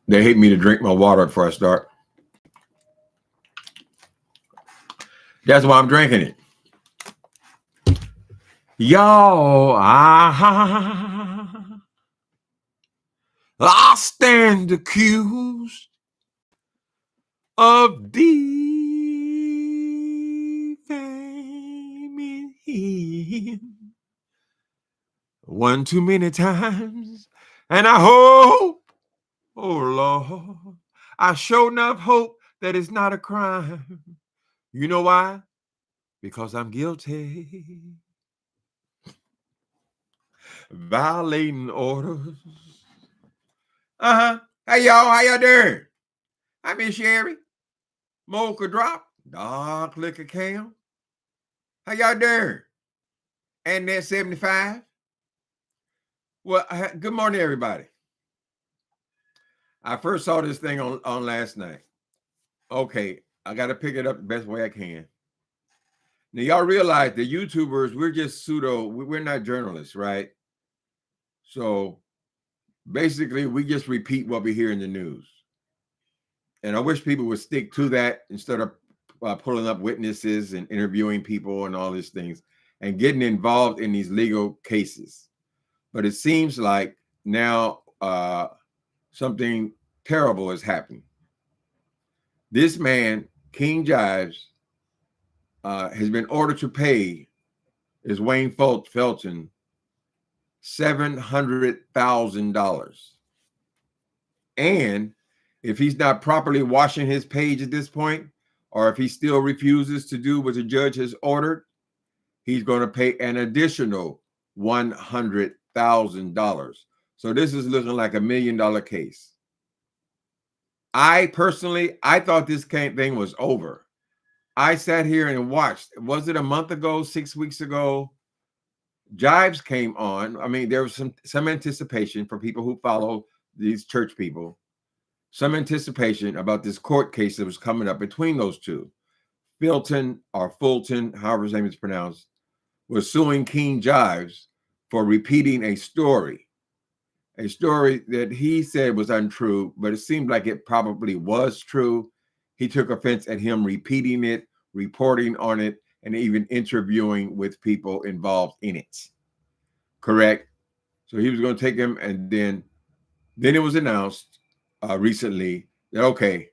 They hate me to drink my water before I start. That's why I'm drinking it. Y'all, I stand accused of defaming him one too many times, and I hope, oh Lord, I sure enough hope that it's not a crime. You know why? Because I'm guilty. Violating orders. Hey y'all, how y'all doing? I Miss Sherry, Mocha Drop, Dark Liquor Cam. How y'all doing? And that 75. Well, good morning, everybody. I first saw this thing on last night. Okay, I got to pick it up the best way I can. Now, y'all realize the YouTubers, we're just we're not journalists, right? So basically, we just repeat what we hear in the news. And I wish people would stick to that instead of pulling up witnesses and interviewing people and all these things and getting involved in these legal cases. But it seems like now something terrible has happened. This man, King Jives, has been ordered to pay is Wayne Felton $700,000. And if he's not properly washing his page at this point, or if he still refuses to do what the judge has ordered, he's going to pay an additional $100,000. So this is looking like $1 million case. I thought this thing was over. I sat here and watched. Was it a month ago, 6 weeks ago? Jives came on. I mean, there was some anticipation for people who follow these church people, some anticipation about this court case that was coming up between those two. Fulton, however his name is pronounced, was suing King Jives for repeating a story that he said was untrue, but it seemed like it probably was true. He took offense at him repeating it, reporting on it, and even interviewing with people involved in it. Correct? So he was going to take him, and then it was announced recently that, okay,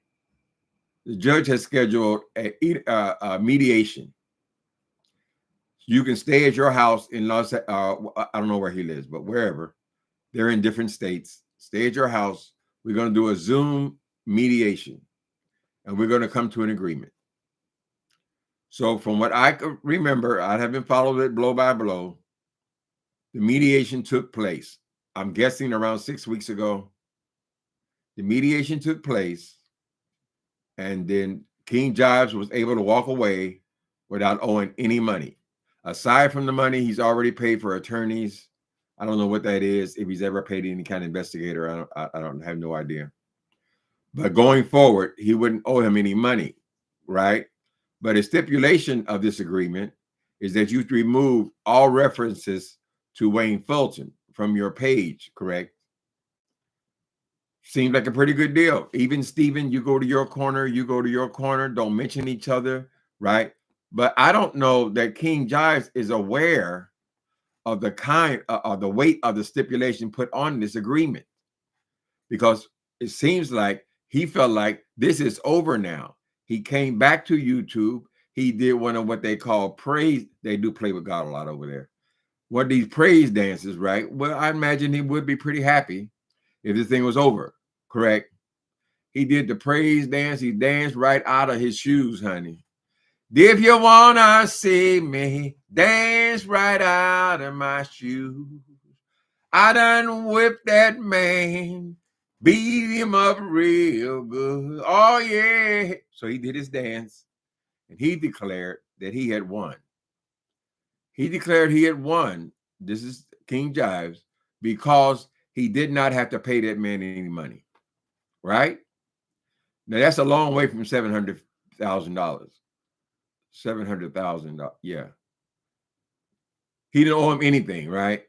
the judge has scheduled a mediation. You can stay at your house in I don't know where he lives, but wherever. They're in different states. Stay at your house. We're going to do a Zoom mediation, and we're going to come to an agreement. So from what I could remember, I haven't followed it blow by blow. The mediation took place. I'm guessing around 6 weeks ago. The mediation took place, and then King Jives was able to walk away without owing any money. Aside from the money he's already paid for attorneys, I don't know what that is. If he's ever paid any kind of investigator, I don't have no idea. But going forward, he wouldn't owe him any money, right? But a stipulation of this agreement is that you remove all references to Wayne Fulton from your page, correct? Seems like a pretty good deal. Even Stephen, you go to your corner, don't mention each other, right? But I don't know that King Jives is aware of the kind of the weight of the stipulation put on this agreement, because it seems like he felt like this is over now. He came back to YouTube. He did one of what they call praise. They do play with God a lot over there. What these praise dances, right? Well, I imagine he would be pretty happy if this thing was over, correct? He did the praise dance. He danced right out of his shoes, honey. If you wanna see me dance right out of my shoes, I done whipped that man, beat him up real good. Oh yeah. So he did his dance, and he declared that he had won. He declared he had won. This is King Jives, because he did not have to pay that man any money, right? Now that's a long way from $700,000. $700,000. Yeah. He didn't owe him anything, right?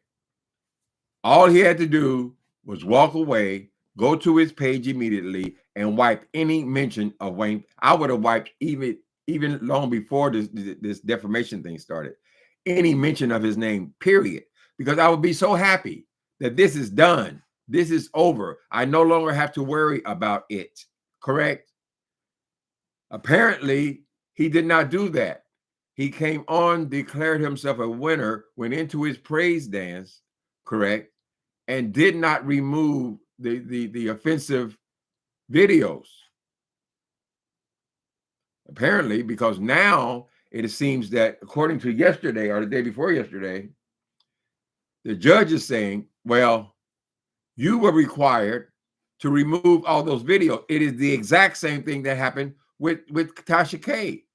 All he had to do was walk away, go to his page immediately, and wipe any mention of Wayne. I would have wiped even long before this defamation thing started, any mention of his name, period. Because I would be so happy that this is done. This is over. I no longer have to worry about it. Correct? Apparently, he did not do that. He came on, declared himself a winner, went into his praise dance, correct, and did not remove the offensive videos. Apparently, because now it seems that according to yesterday or the day before yesterday, the judge is saying, well, you were required to remove all those videos. It is the exact same thing that happened with Tasha K.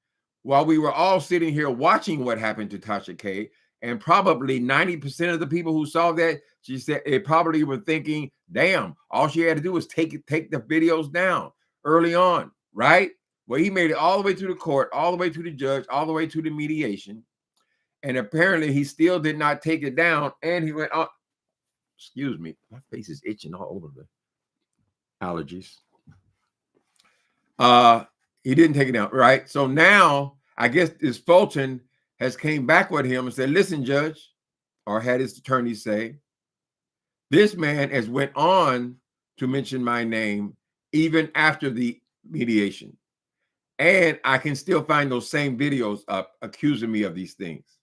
While we were all sitting here watching what happened to Tasha K, and probably 90% of the people who saw that, she said, it probably were thinking, damn, all she had to do was take the videos down early on, right? Well, he made it all the way to the court, all the way to the judge, all the way to the mediation. And apparently he still did not take it down. And he went on. Excuse me, my face is itching all over the allergies. He didn't take it down, right? So now I guess this Fulton has came back with him and said, listen, judge, or had his attorney say, this man has went on to mention my name even after the mediation. And I can still find those same videos up accusing me of these things.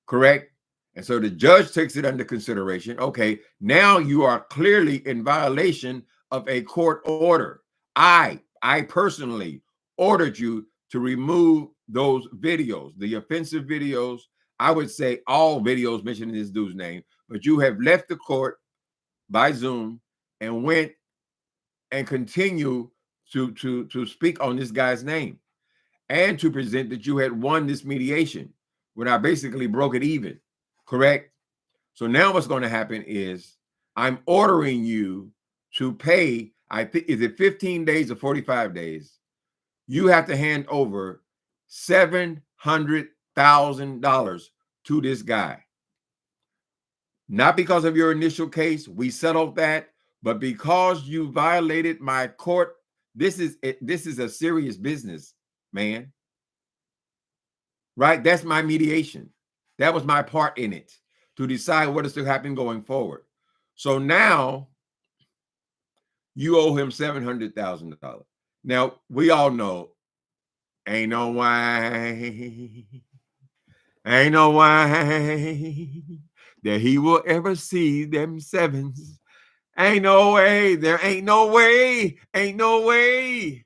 Correct? And so the judge takes it under consideration. Okay, now you are clearly in violation of a court order. I personally ordered you to remove those videos, the offensive videos. I would say all videos mentioning this dude's name, but you have left the court by Zoom and went and continue to speak on this guy's name and to present that you had won this mediation when I basically broke it even. Correct? So now what's going to happen is I'm ordering you to pay, I think, is it 15 days or 45 days? You have to hand over $700,000 to this guy. Not because of your initial case, we settled that, but because you violated my court. This is a serious business, man. Right? That's my mediation. That was my part in it, to decide what is to happen going forward. So now you owe him $700,000. Now we all know ain't no way that he will ever see them sevens. Ain't no way. There ain't no way. Ain't no way.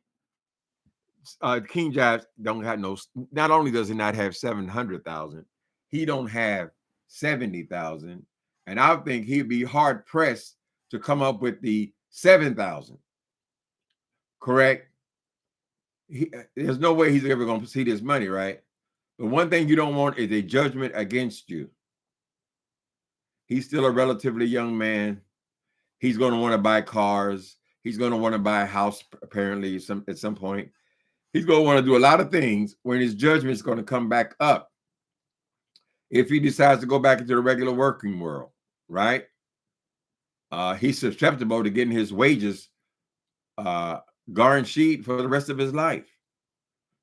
King Jives don't have no. Not only does he not have 700,000, he don't have 70,000, and I think he'd be hard pressed to come up with the 7,000. Correct? There's no way he's ever going to see this money, right? But one thing you don't want is a judgment against you. He's still a relatively young man. He's going to want to buy cars. He's going to want to buy a house, apparently, at some point. He's going to want to do a lot of things when his judgment is going to come back up if he decides to go back into the regular working world, right? He's susceptible to getting his wages guaranteed for the rest of his life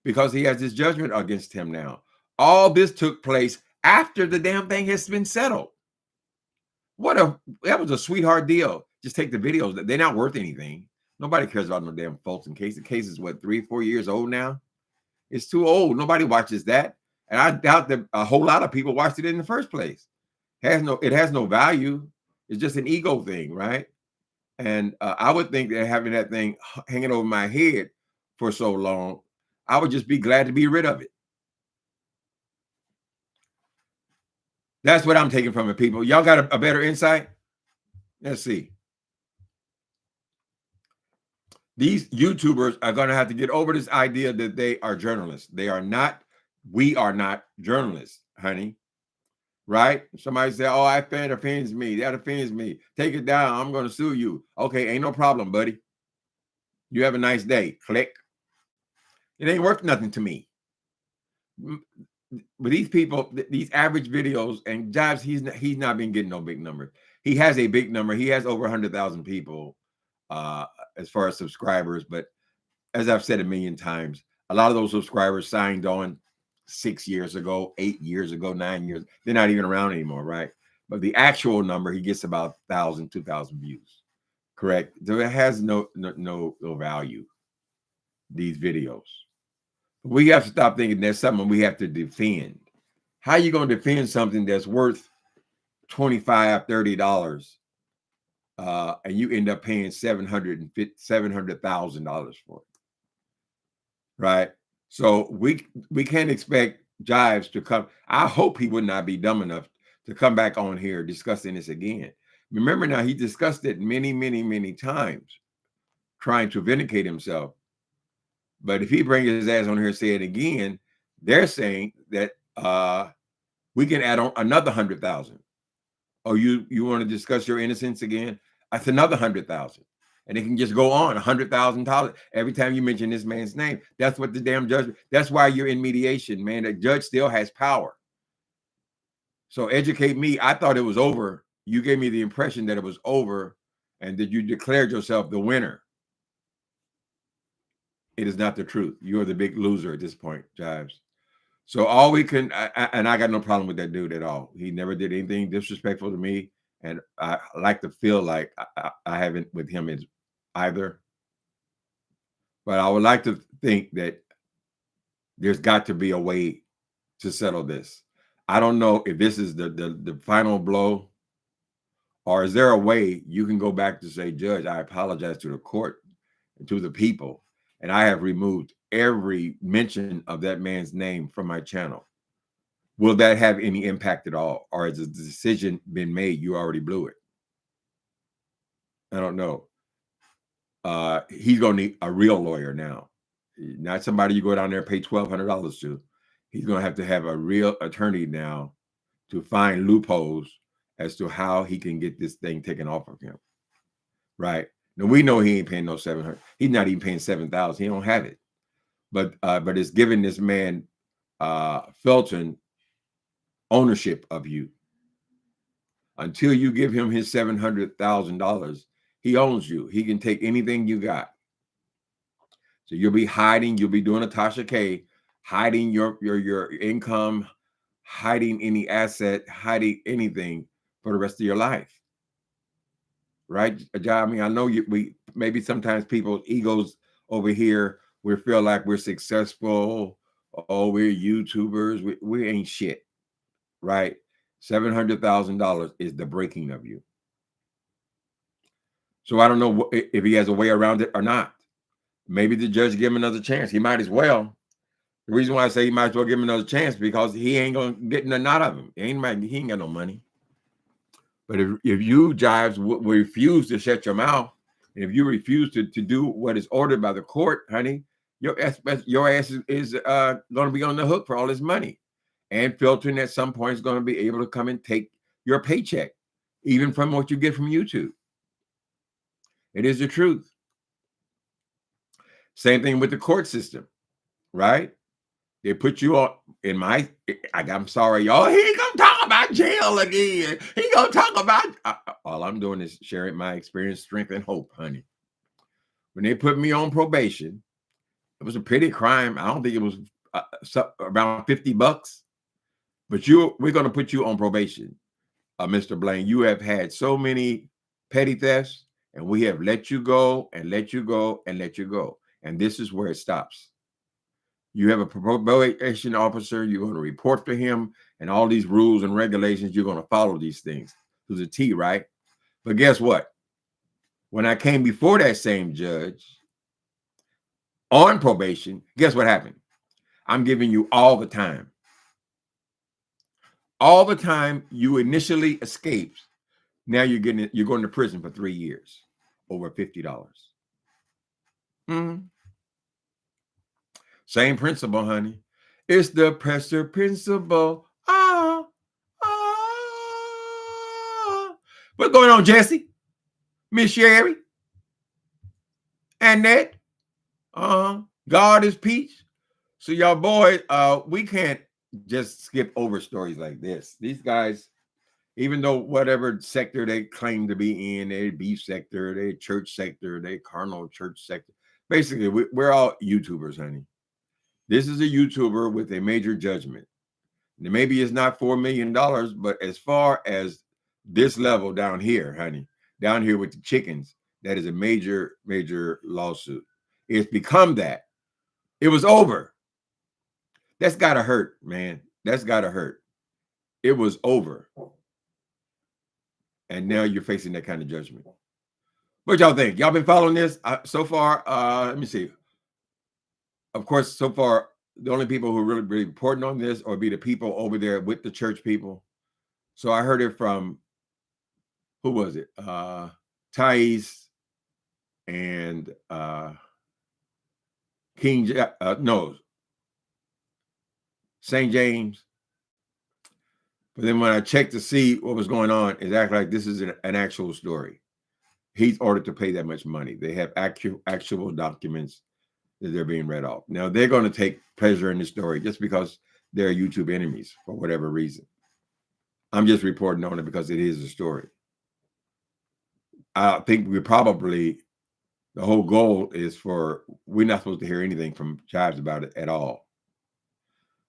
because he has this judgment against him now. All this took place after the damn thing has been settled. That was a sweetheart deal. Just take the videos. They're not worth anything. Nobody cares about no damn Fulton case. The case is what, 3-4 years old now? It's too old. Nobody watches that. And I doubt that a whole lot of people watched it in the first place. It has no value. It's just an ego thing, right? And I would think that having that thing hanging over my head for so long, I would just be glad to be rid of it. That's what I'm taking from it, people. Y'all got a better insight? Let's see. These YouTubers are going to have to get over this idea that they are journalists. They are not. We are not journalists, honey. Right? Somebody say, oh, that offends me. That offends me. Take it down. I'm going to sue you. Okay, ain't no problem, buddy. You have a nice day. Click. It ain't worth nothing to me. But these people, these average videos, and Jives, he's not been getting no big numbers. He has a big number. He has over 100,000 people as far as subscribers. But as I've said a million times, a lot of those subscribers signed on 6 years ago, 8 years ago, 9 years. They're not even around anymore, right? But the actual number, he gets about 1,000, 2,000 views. Correct. So it has no value, these videos. We have to stop thinking that's something we have to defend. How are you going to defend something that's worth $25, $30, and you end up paying $700,000 for it, right? So we can't expect Jives to come. I hope he would not be dumb enough to come back on here discussing this again. Remember now, he discussed it many, many, many times, trying to vindicate himself. But if he brings his ass on here and say it again, they're saying that we can add on another 100,000. Oh, you want to discuss your innocence again? That's another 100,000, and it can just go on $100,000 every time you mention this man's name. That's what the damn judge. That's why you're in mediation, man. The judge still has power. So educate me. I thought it was over. You gave me the impression that it was over, and that you declared yourself the winner. It is not the truth. You are the big loser at this point, Jives. So all we can, and I got no problem with that dude at all. He never did anything disrespectful to me, and I like to feel like I haven't with him either. But I would like to think that there's got to be a way to settle this. I don't know if this is the final blow, or is there a way you can go back to say, Judge, I apologize to the court and to the people, and I have removed every mention of that man's name from my channel. Will that have any impact at all? Or has the decision been made? You already blew it. I don't know. He's going to need a real lawyer now, not somebody you go down there and pay $1,200 to. He's going to have a real attorney now to find loopholes as to how he can get this thing taken off of him. Right. Now we know he ain't paying no 700. He's not even paying 7,000. He don't have it. But it's giving this man Felton ownership of you. Until you give him his $700,000, he owns you. He can take anything you got. So you'll be hiding. You'll be doing a Tasha K, hiding your income, hiding any asset, hiding anything for the rest of your life. Right, I mean, I know we maybe sometimes people's egos over here, we feel like we're successful. Oh, we're YouTubers. We ain't shit, right? $700,000 is the breaking of you. So I don't know if he has a way around it or not. Maybe the judge give him another chance. He might as well. The reason why I say he might as well give him another chance because he ain't gonna get nothing out of him. He ain't got no money. But if you, Jives, refuse to shut your mouth, and if you refuse to do what is ordered by the court, honey, your ass is going to be on the hook for all this money. And Filtering at some point is going to be able to come and take your paycheck, even from what you get from YouTube. It is the truth. Same thing with the court system, right? They put you on I'm sorry, y'all. He ain't gonna talk about jail again. He gonna talk about all I'm doing is sharing my experience, strength, and hope, honey. When they put me on probation, it was a petty crime. I don't think it was around $50. But we're gonna put you on probation, Mr. Blaine. You have had so many petty thefts, and we have let you go and let you go and let you go. And this is where it stops. You have a probation officer, you're going to report to him, and all these rules and regulations, you're going to follow these things to the T, right? But guess what? When I came before that same judge on probation, guess what happened? I'm giving you all the time. All the time you initially escaped. Now you're going to prison for 3 years, over $50. Same principle, honey. It's the Presser principle. What's going on, Jesse? Miss Sherry? Annette? God is Peach? So y'all boys, we can't just skip over stories like this. These guys, even though whatever sector they claim to be in, their beef sector, their church sector, their carnal church sector, basically we're all YouTubers, honey. This is a YouTuber with a major judgment. Maybe it's not $4 million, but as far as this level down here, honey, down here with the chickens, that is a major, major lawsuit. It's become that. It was over. That's gotta hurt, man. That's gotta hurt. It was over. And now you're facing that kind of judgment. What y'all think? Y'all been following this so far? Let me see. Of course, so far, the only people who are really reporting on this or be the people over there with the church people. So I heard it from, who was it? Thais and St. James. But then when I checked to see what was going on, it's acting like this is an actual story. He's ordered to pay that much money. They have actual documents that they're being read off. Now, they're going to take pleasure in the story just because they're YouTube enemies for whatever reason. I'm just reporting on it because it is a story. I think the whole goal is we're not supposed to hear anything from Jives about it at all.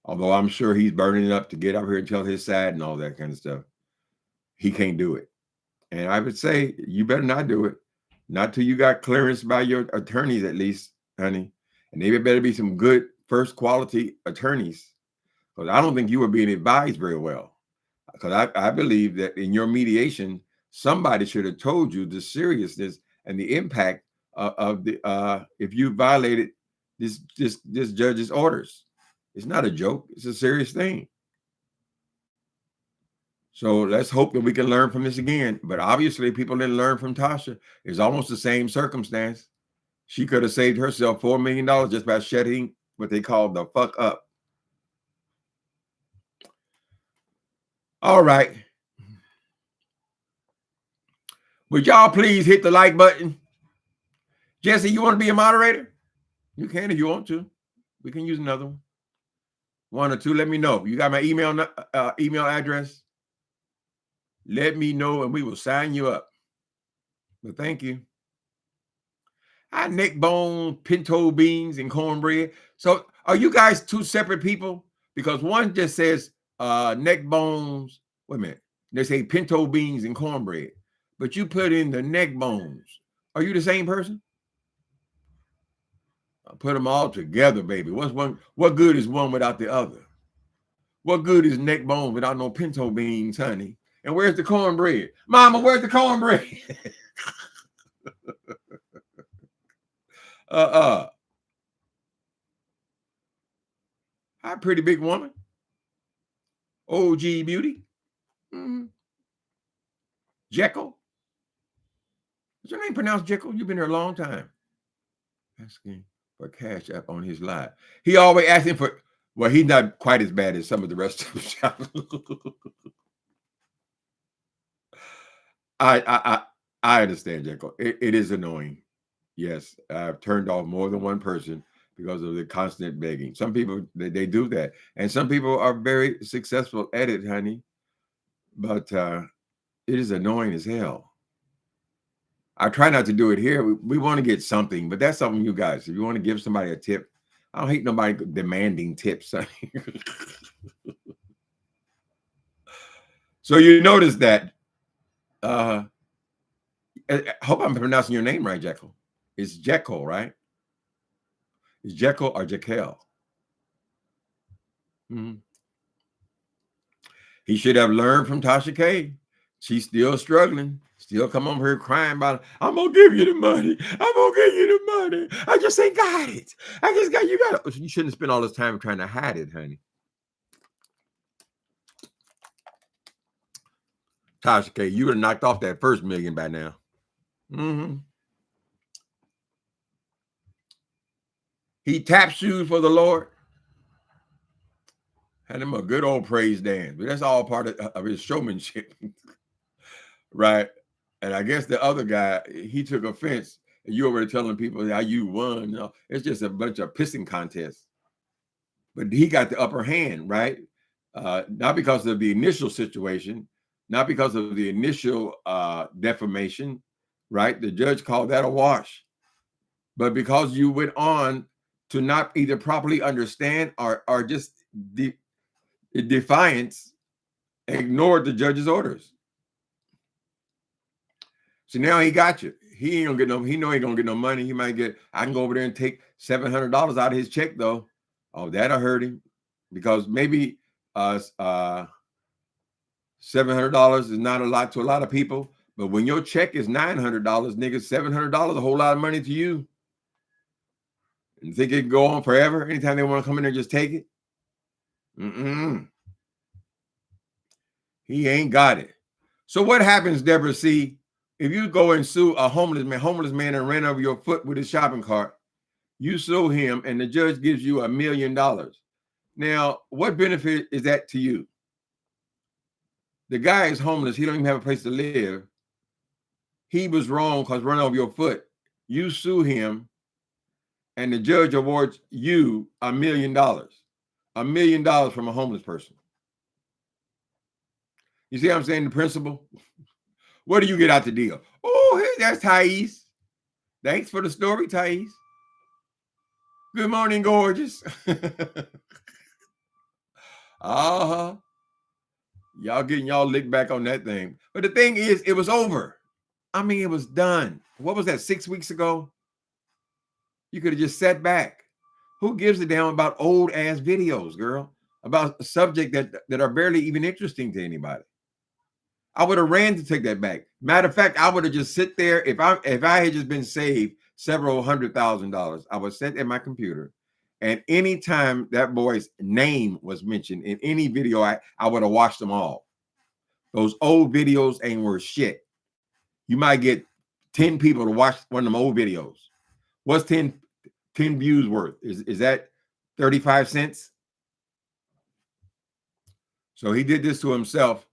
Although I'm sure he's burning it up to get up here and tell his side and all that kind of stuff. He can't do it. And I would say you better not do it. Not till you got clearance by your attorneys, at least, honey. And they better be some good first quality attorneys. Because I don't think you were being advised very well. Because I believe that in your mediation, somebody should have told you the seriousness and the impact of the if you violated this judge's orders. It's not a joke. It's a serious thing. So let's hope that we can learn from this again. But obviously, people didn't learn from Tasha. It's almost the same circumstance. She could have saved herself $4 million just by shutting what they call the fuck up. All right. Would y'all please hit the like button? Jesse, you want to be a moderator? You can if you want to. We can use another one. One or two, let me know. You got my email address? Let me know and we will sign you up. But thank you. I neck bone, pinto beans, and cornbread. So are you guys two separate people? Because one just says neck bones. Wait a minute. They say pinto beans and cornbread. But you put in the neck bones. Are you the same person? I'll put them all together, baby. What good is one without the other? What good is neck bones without no pinto beans, honey? And where's the cornbread? Mama, where's the cornbread? Hi, pretty big woman. OG beauty. Mm-hmm. Jekyll. Is your name pronounced Jekyll? You've been here a long time. Asking for cash app on his live. He always asking for, well, he's not quite as bad as some of the rest of the I understand, Jekyll. It is annoying. Yes, I've turned off more than one person because of the constant begging. Some people, they do that. And some people are very successful at it, honey. But it is annoying as hell. I try not to do it here. We want to get something, but that's something you guys. If you want to give somebody a tip, I don't hate nobody demanding tips. So you notice that. I hope I'm pronouncing your name right, Jekyll. It's Jekyll, right? It's Jekyll or Jekyll. Mm-hmm. He should have learned from Tasha K. She's still struggling. Still come over here crying about it. I'm gonna give you the money. I'm gonna give you the money. I just ain't got it. You got it. You shouldn't spend all this time trying to hide it, honey. Tasha K, you would have knocked off that first million by now. Mm-hmm. He tapped shoes for the Lord. Had him a good old praise dance. But that's all part of his showmanship. Right? And I guess the other guy, he took offense. And you already telling people how you won. It's just a bunch of pissing contests. but he got the upper hand, right? Not because of the initial situation, not because of the initial defamation, right? The judge called that a wash. But because you went on to not either properly understand or just defiance, ignored the judge's orders. So now he got you. He ain't gonna get no. He know he ain't gonna get no money. He might get. I can go over there and take $700 out of his check though. Oh, that'll hurt him because maybe $700 is not a lot to a lot of people. But when your check is $900, nigga, $700 a whole lot of money to you. And think it can go on forever? Anytime they want to come in there, just take it. He ain't got it. So what happens, Deborah C., if you go and sue a homeless man and ran over your foot with his shopping cart, you sue him and the judge gives you $1 million. Now, what benefit is that to you? The guy is homeless. He don't even have a place to live. He was wrong because running over your foot. You sue him and the judge awards you $1 million. $1 million from a homeless person. You see what I'm saying? The principle? What do you get out the deal? Oh, that's Thais. Thanks for the story, Thais. Good morning, gorgeous. Uh-huh. Y'all getting y'all licked back on that thing. But the thing is, it was over. I mean, it was done. What was that, 6 weeks ago? You could have just sat back. Who gives a damn about old ass videos, girl? About a subject that are barely even interesting to anybody. I would have ran to take that back. Matter of fact, I would have just sit there. If I had just been saved several $100,000, I would sit at my computer, and anytime that boy's name was mentioned in any video, I would have watched them all. Those old videos ain't worth shit. You might get 10 people to watch one of them old videos. What's 10 views worth? Is that 35 cents? So he did this to himself.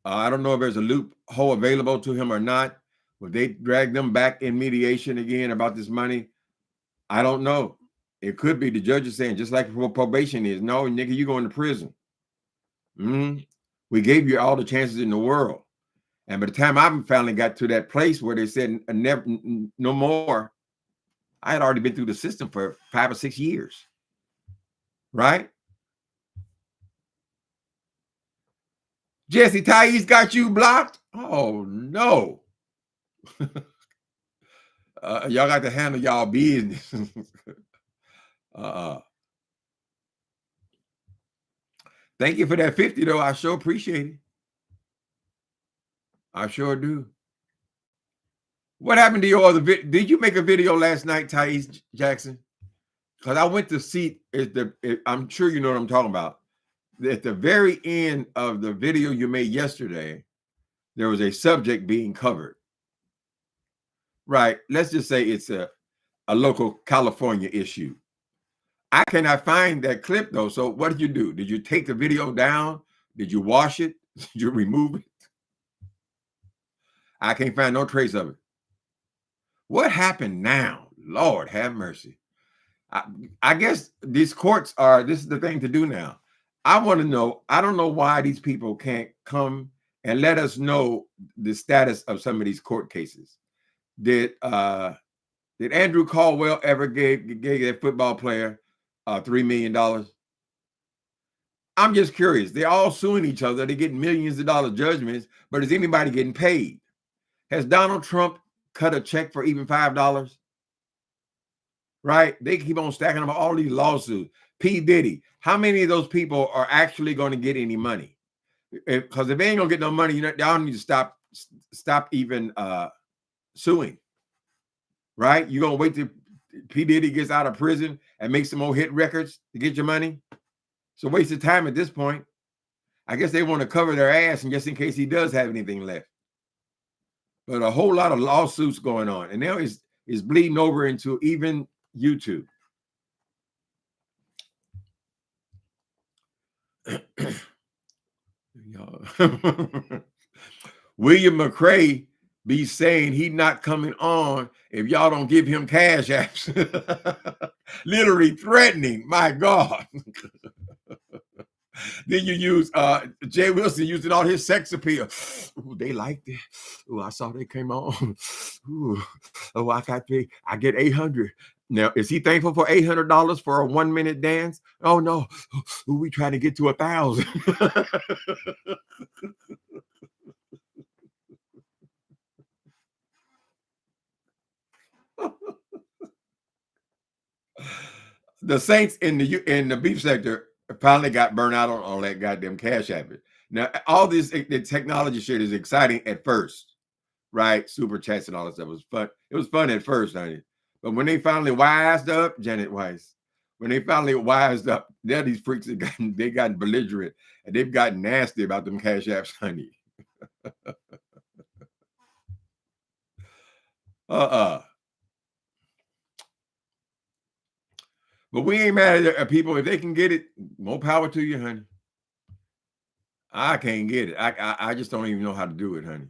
I don't know if there's a loophole available to him or not. Would they drag them back in mediation again about this money? I don't know. It could be the judge is saying, just like probation is, no, nigga, you going to prison. We gave you all the chances in the world. And by the time I finally got to that place where they said never, no more, I had already been through the system for 5 or 6 years. Right? Jesse, Thais got you blocked? Oh, no. Y'all got to handle y'all business. Thank you for that 50, though. I sure appreciate it. I sure do. What happened to your other video? Did you make a video last night, Thais Jackson? Because I went to see I'm sure you know what I'm talking about. At the very end of the video you made yesterday, there was a subject being covered. Right. Let's just say it's a local California issue. I cannot find that clip, though. So what did you do? Did you take the video down? Did you wash it? Did you remove it? I can't find no trace of it. What happened now? Lord have mercy. I guess these courts this is the thing to do now. I want to know, I don't know why these people can't come and let us know the status of some of these court cases. Did Andrew Caldwell ever gave that football player $3 million? I'm just curious. They're all suing each other. They're getting millions of dollar judgments, but is anybody getting paid? Has Donald Trump cut a check for even $5? Right? They keep on stacking up all these lawsuits. P. Diddy, how many of those people are actually going to get any money? Because if they ain't gonna get no money, y'all need to stop even suing. Right? You're gonna wait till P. Diddy gets out of prison and make some more hit records to get your money? It's a waste of time at this point. I guess they want to cover their ass, and just in case he does have anything left. But a whole lot of lawsuits going on, and now it's bleeding over into even YouTube. William McRae be saying he's not coming on if y'all don't give him cash apps. Literally threatening, my God. Then you use Jay Wilson using all his sex appeal. Ooh, they liked it. Ooh, I saw they came on. Ooh, oh, I get 800. Now, is he thankful for $800 for a 1-minute dance? Oh no, ooh, we trying to get to 1,000. The Saints in the beef sector finally got burnt out on all that goddamn cash app. Now, all this the technology shit is exciting at first, right? Super chats and all that stuff was fun. It was fun at first, honey. But when they finally wised up, Janet Weiss, when they finally wised up, now these freaks have gotten belligerent and they've gotten nasty about them cash apps, honey. But we ain't mad at people. If they can get it, more power to you, honey. I can't get it. I just don't even know how to do it, honey.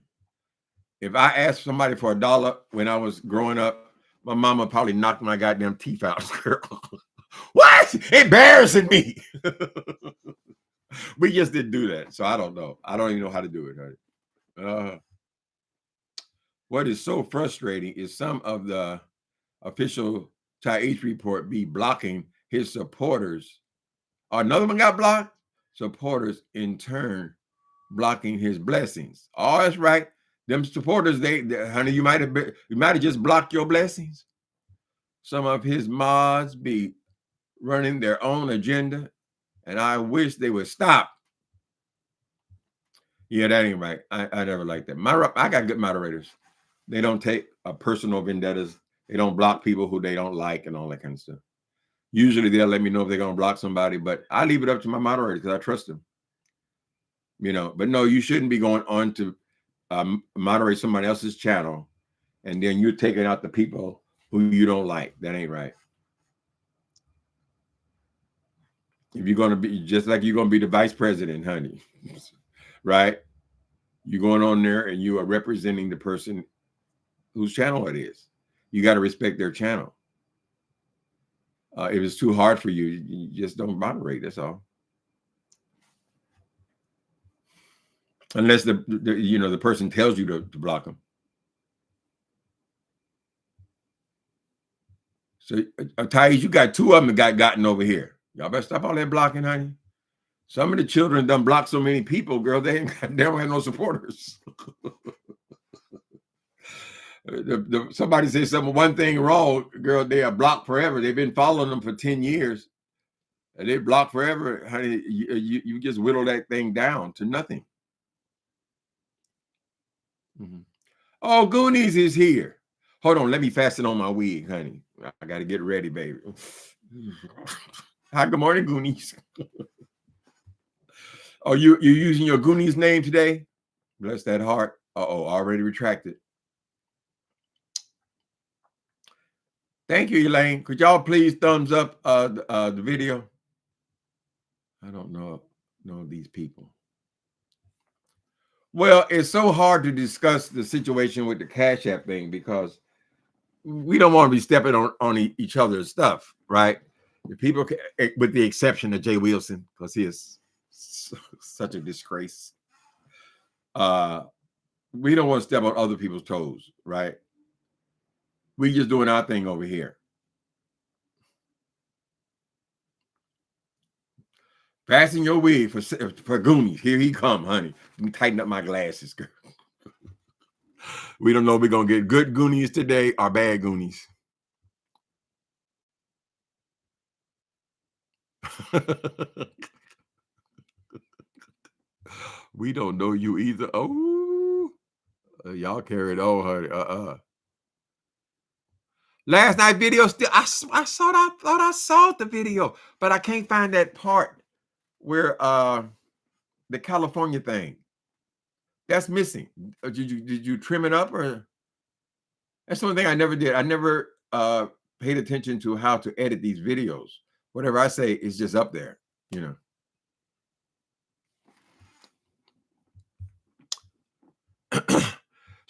If I asked somebody for $1 when I was growing up, my mama probably knocked my goddamn teeth out. What? Embarrassing me. We just didn't do that. So I don't know. I don't even know how to do it, honey. What is so frustrating is some of the official Taich report be blocking his supporters. Another one got blocked. Supporters in turn blocking his blessings. Oh, that's right. Them supporters, they honey, you might have just blocked your blessings. Some of his mods be running their own agenda, and I wish they would stop. Yeah, that ain't right. I never liked that. I got good moderators. They don't take personal vendettas. They don't block people who they don't like and all that kind of stuff. Usually they'll let me know if they're gonna block somebody, but I leave it up to my moderators because I trust them. You know, but no, you shouldn't be going on to moderate somebody else's channel and then you're taking out the people who you don't like. That ain't right. If you're going to be just like you're going to be the vice president, honey, right? You're going on there and you are representing the person whose channel it is. You got to respect their channel. If it's too hard for you, you just don't moderate. That's all. Unless the person tells you to block them. So, Thais, you got two of them that gotten over here. Y'all better stop all that blocking, honey. Some of the children done blocked so many people, girl, they don't have no supporters. Somebody say one thing wrong, girl, they are blocked forever. They've been following them for 10 years. And they blocked forever, honey. You just whittle that thing down to nothing. Mm-hmm. Oh, Goonies is here. Hold on, let me fasten on my wig, honey. I got to get ready, baby. Hi, good morning, Goonies. Oh, you're using your Goonies name today? Bless that heart. Uh-oh, already retracted. Thank you, Elaine. Could y'all please thumbs up the video? I don't know these people. Well, it's so hard to discuss the situation with the Cash App thing because we don't want to be stepping on each other's stuff, right? The people, with the exception of Jay Wilson, because he is such a disgrace. We don't want to step on other people's toes, right? We just doing our thing over here. Fasten your wig for Goonies. Here he come, honey. Let me tighten up my glasses, girl. We don't know if we're going to get good Goonies today or bad Goonies. We don't know you either. Oh, y'all carried on, honey. Last night video still, I thought I saw the video, but I can't find that part where the California thing. That's missing. Did you trim it up or? That's the only thing I never did. I never paid attention to how to edit these videos. Whatever I say is just up there, you know.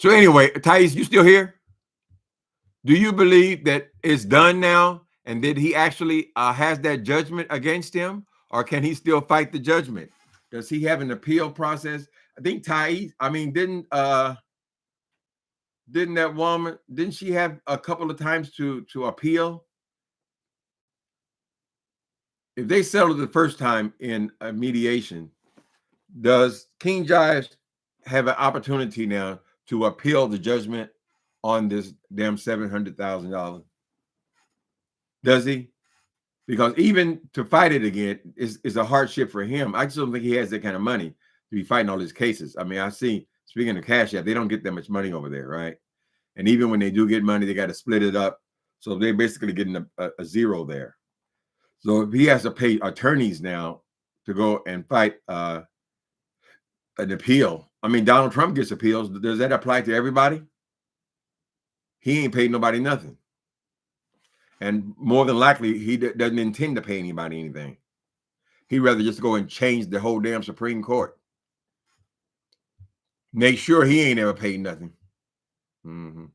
So anyway, Thais, you still here? Do you believe that it's done now? And did he actually has that judgment against him, or can he still fight the judgment? Does he have an appeal process? I think Thais, I mean, didn't that woman, didn't she have a couple of times to appeal? If they settled the first time in a mediation, does King Jives have an opportunity now to appeal the judgment on this damn $700,000? Does he? Because even to fight it again is a hardship for him. I just don't think he has that kind of money to be fighting all these cases. I mean, I see, speaking of Cash App, they don't get that much money over there, right? And even when they do get money, they got to split it up. So they're basically getting a zero there. So if he has to pay attorneys now to go and fight an appeal, I mean, Donald Trump gets appeals. Does that apply to everybody? He ain't paid nobody nothing. And more than likely, he doesn't intend to pay anybody anything. He'd rather just go and change the whole damn Supreme Court. Make sure he ain't ever paid nothing. Mm-hmm.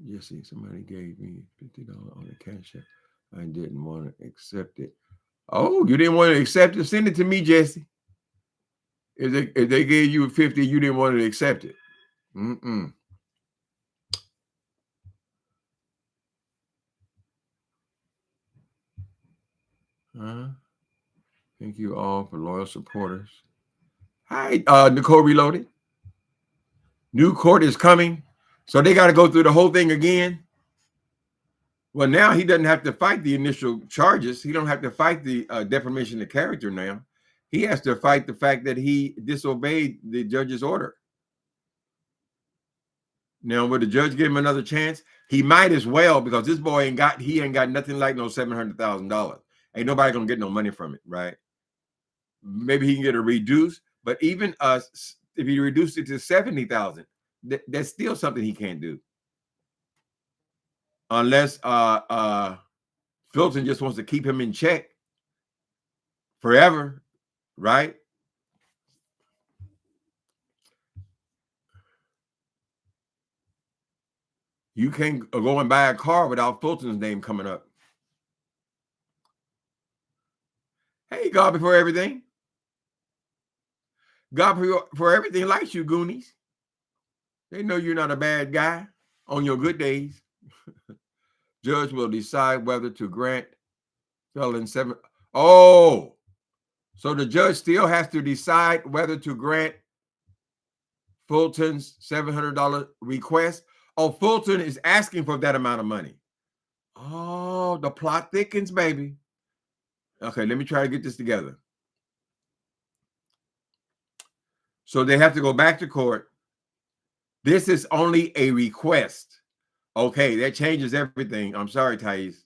You see, somebody gave me $50 on the Cash App. I didn't want to accept it. Oh, you didn't want to accept it? Send it to me, Jesse. If they gave you 50, you didn't want to accept it. Mm-mm. Thank you all for loyal supporters. Hi, Nicole Reloaded. New court is coming. So they got to go through the whole thing again. Well, now he doesn't have to fight the initial charges. He don't have to fight the defamation of character now. He has to fight the fact that he disobeyed the judge's order. Now, would the judge give him another chance? He might as well, because this boy ain't got nothing like no $700,000. Ain't nobody gonna get no money from it, right? Maybe he can get a reduce, but even if he reduced it to 70,000, that's still something he can't do. Unless Filton just wants to keep him in check forever, right? You can't go and buy a car without Fulton's name coming up. Hey, God before everything. God for everything likes you, Goonies. They know you're not a bad guy on your good days. Judge will decide whether to grant felon 7. Oh, so the judge still has to decide whether to grant Fulton's $700 request. Oh, Fulton is asking for that amount of money. Oh, the plot thickens, baby. Okay, let me try to get this together. So they have to go back to court. This is only a request. Okay, that changes everything. I'm sorry, Thais.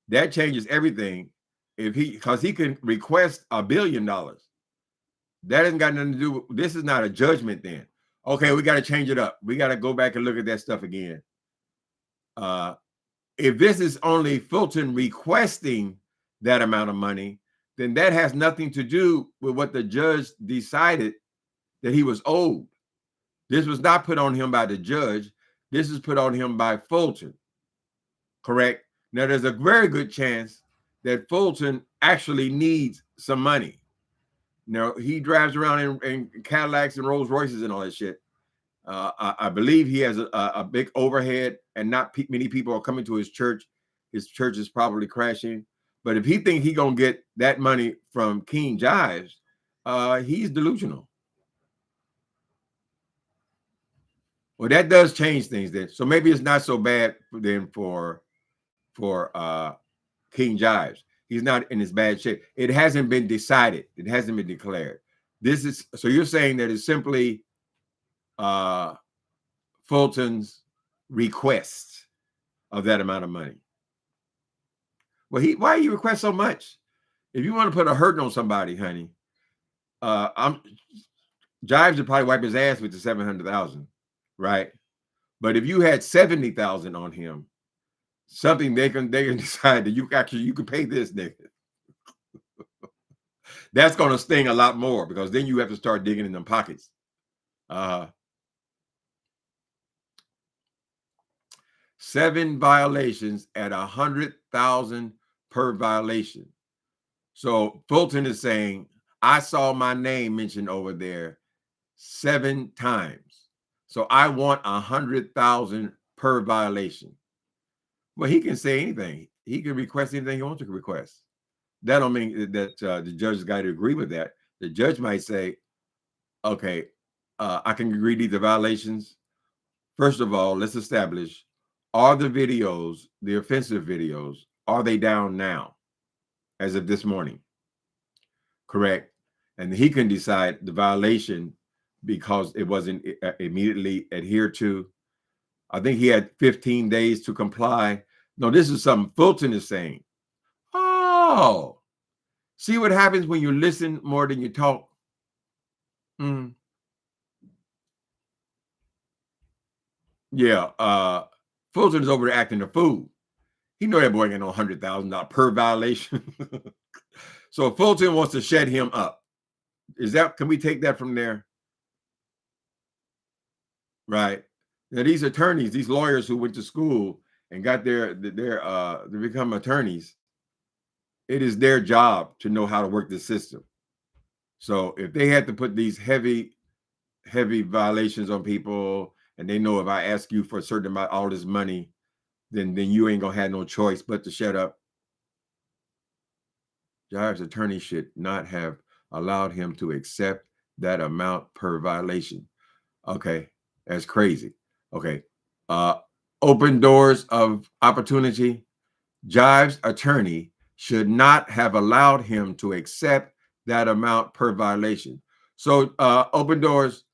That changes everything. Because he can request $1 billion. That hasn't got nothing to do with, this is not a judgment then. Okay, we got to change it up. We got to go back and look at that stuff again. If this is only Fulton requesting that amount of money, then that has nothing to do with what the judge decided that he was owed. This was not put on him by the judge. This is put on him by Fulton. Correct? Now, there's a very good chance that Fulton actually needs some money. Now, he drives around in Cadillacs and Rolls Royces and all that shit. I believe he has a big overhead, and not many people are coming to his church. His church is probably crashing. But if he thinks he's going to get that money from King Jives, he's delusional. Well, that does change things then. So maybe it's not so bad then for King Jives. He's not in his bad shape. It hasn't been decided. It hasn't been declared. This is, so you're saying that it's simply Fulton's request of that amount of money. Well, why do you request so much? If you want to put a hurt on somebody, honey, Jives would probably wipe his ass with the 700,000, right? But if you had 70,000 on him, something they can decide that you can pay this nigga. That's going to sting a lot more because then you have to start digging in them pockets. 7 violations at 100,000 per violation. So Fulton is saying, I saw my name mentioned over there 7 times. So I want 100,000 per violation. Well, he can say anything. He can request anything he wants to request. That don't mean that the judge's got to agree with that. The judge might say, okay, I can agree to the violations. First of all, let's establish, are the videos, the offensive videos, are they down now as of this morning? Correct. And he can decide the violation because it wasn't immediately adhered to. I think he had 15 days to comply. No, this is something Fulton is saying. Oh, see what happens when you listen more than you talk? Mm. Yeah, Fulton's over there acting a fool. He know that boy ain't no $100,000 per violation. So Fulton wants to shut him up. Is that, can we take that from there? Right. Now these attorneys, these lawyers who went to school and got their to become attorneys, it is their job to know how to work the system. So if they had to put these heavy violations on people, and they know if I ask you for a certain amount, all this money, then you ain't gonna have no choice but to shut up. Jive's attorney should not have allowed him to accept that amount per violation. Okay, that's crazy. Okay, open doors of opportunity. Jive's attorney should not have allowed him to accept that amount per violation. So, open doors,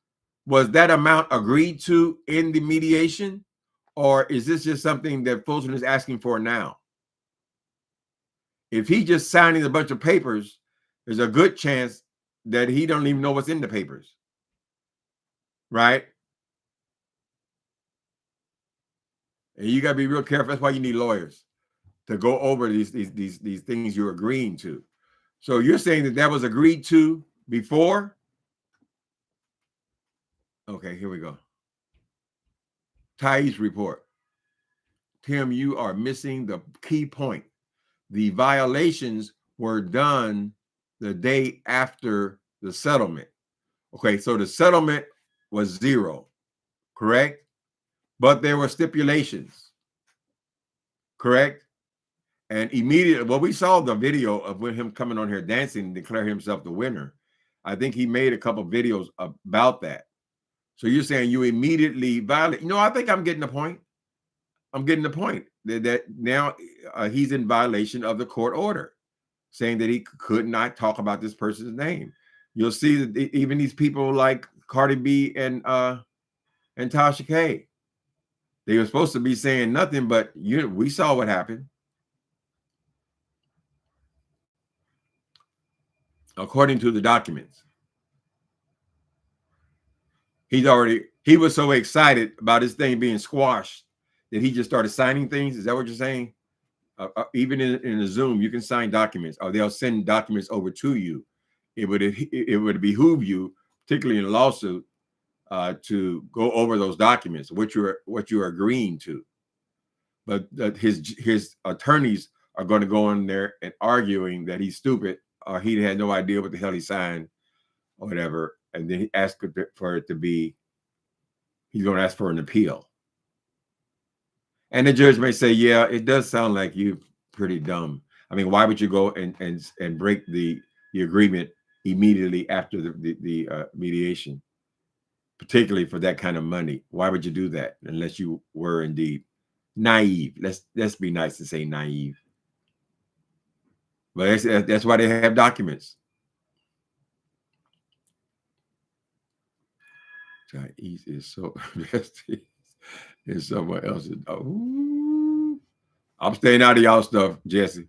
was that amount agreed to in the mediation, or is this just something that Fulton is asking for now? If he just signing a bunch of papers, there's a good chance that he don't even know what's in the papers, right? And you got to be real careful. That's why you need lawyers to go over these things you're agreeing to. So you're saying that that was agreed to before? Okay, here we go. Thais report. Tim, you are missing the key point. The violations were done the day after the settlement. Okay, so the settlement was 0, correct? But there were stipulations, correct? And immediately, well, we saw the video of when him coming on here dancing and declare himself the winner. I think he made a couple of videos about that. So you're saying you immediately violate. You know, I think I'm getting the point. I'm getting the point that now he's in violation of the court order, saying that he could not talk about this person's name. You'll see that even these people like Cardi B and Tasha K, they were supposed to be saying nothing, but we saw what happened. According to the documents, he was so excited about his thing being squashed that he just started signing things. Is that what you're saying? Even in a Zoom, you can sign documents, or they'll send documents over to you. It would behoove you, particularly in a lawsuit, to go over those documents, what you're agreeing to. But his attorneys are going to go in there and arguing that he's stupid, or he had no idea what the hell he signed, or whatever, and then he asked for it to be. He's going to ask for an appeal. And the judge may say, yeah, it does sound like you pretty dumb. I mean, why would you go and break the agreement immediately after the mediation, particularly for that kind of money? Why would you do that unless you were indeed naive? Let's be nice to say naive. But that's why they have documents. Chinese is so invested in someone else's. Oh, I'm staying out of y'all stuff, Jesse.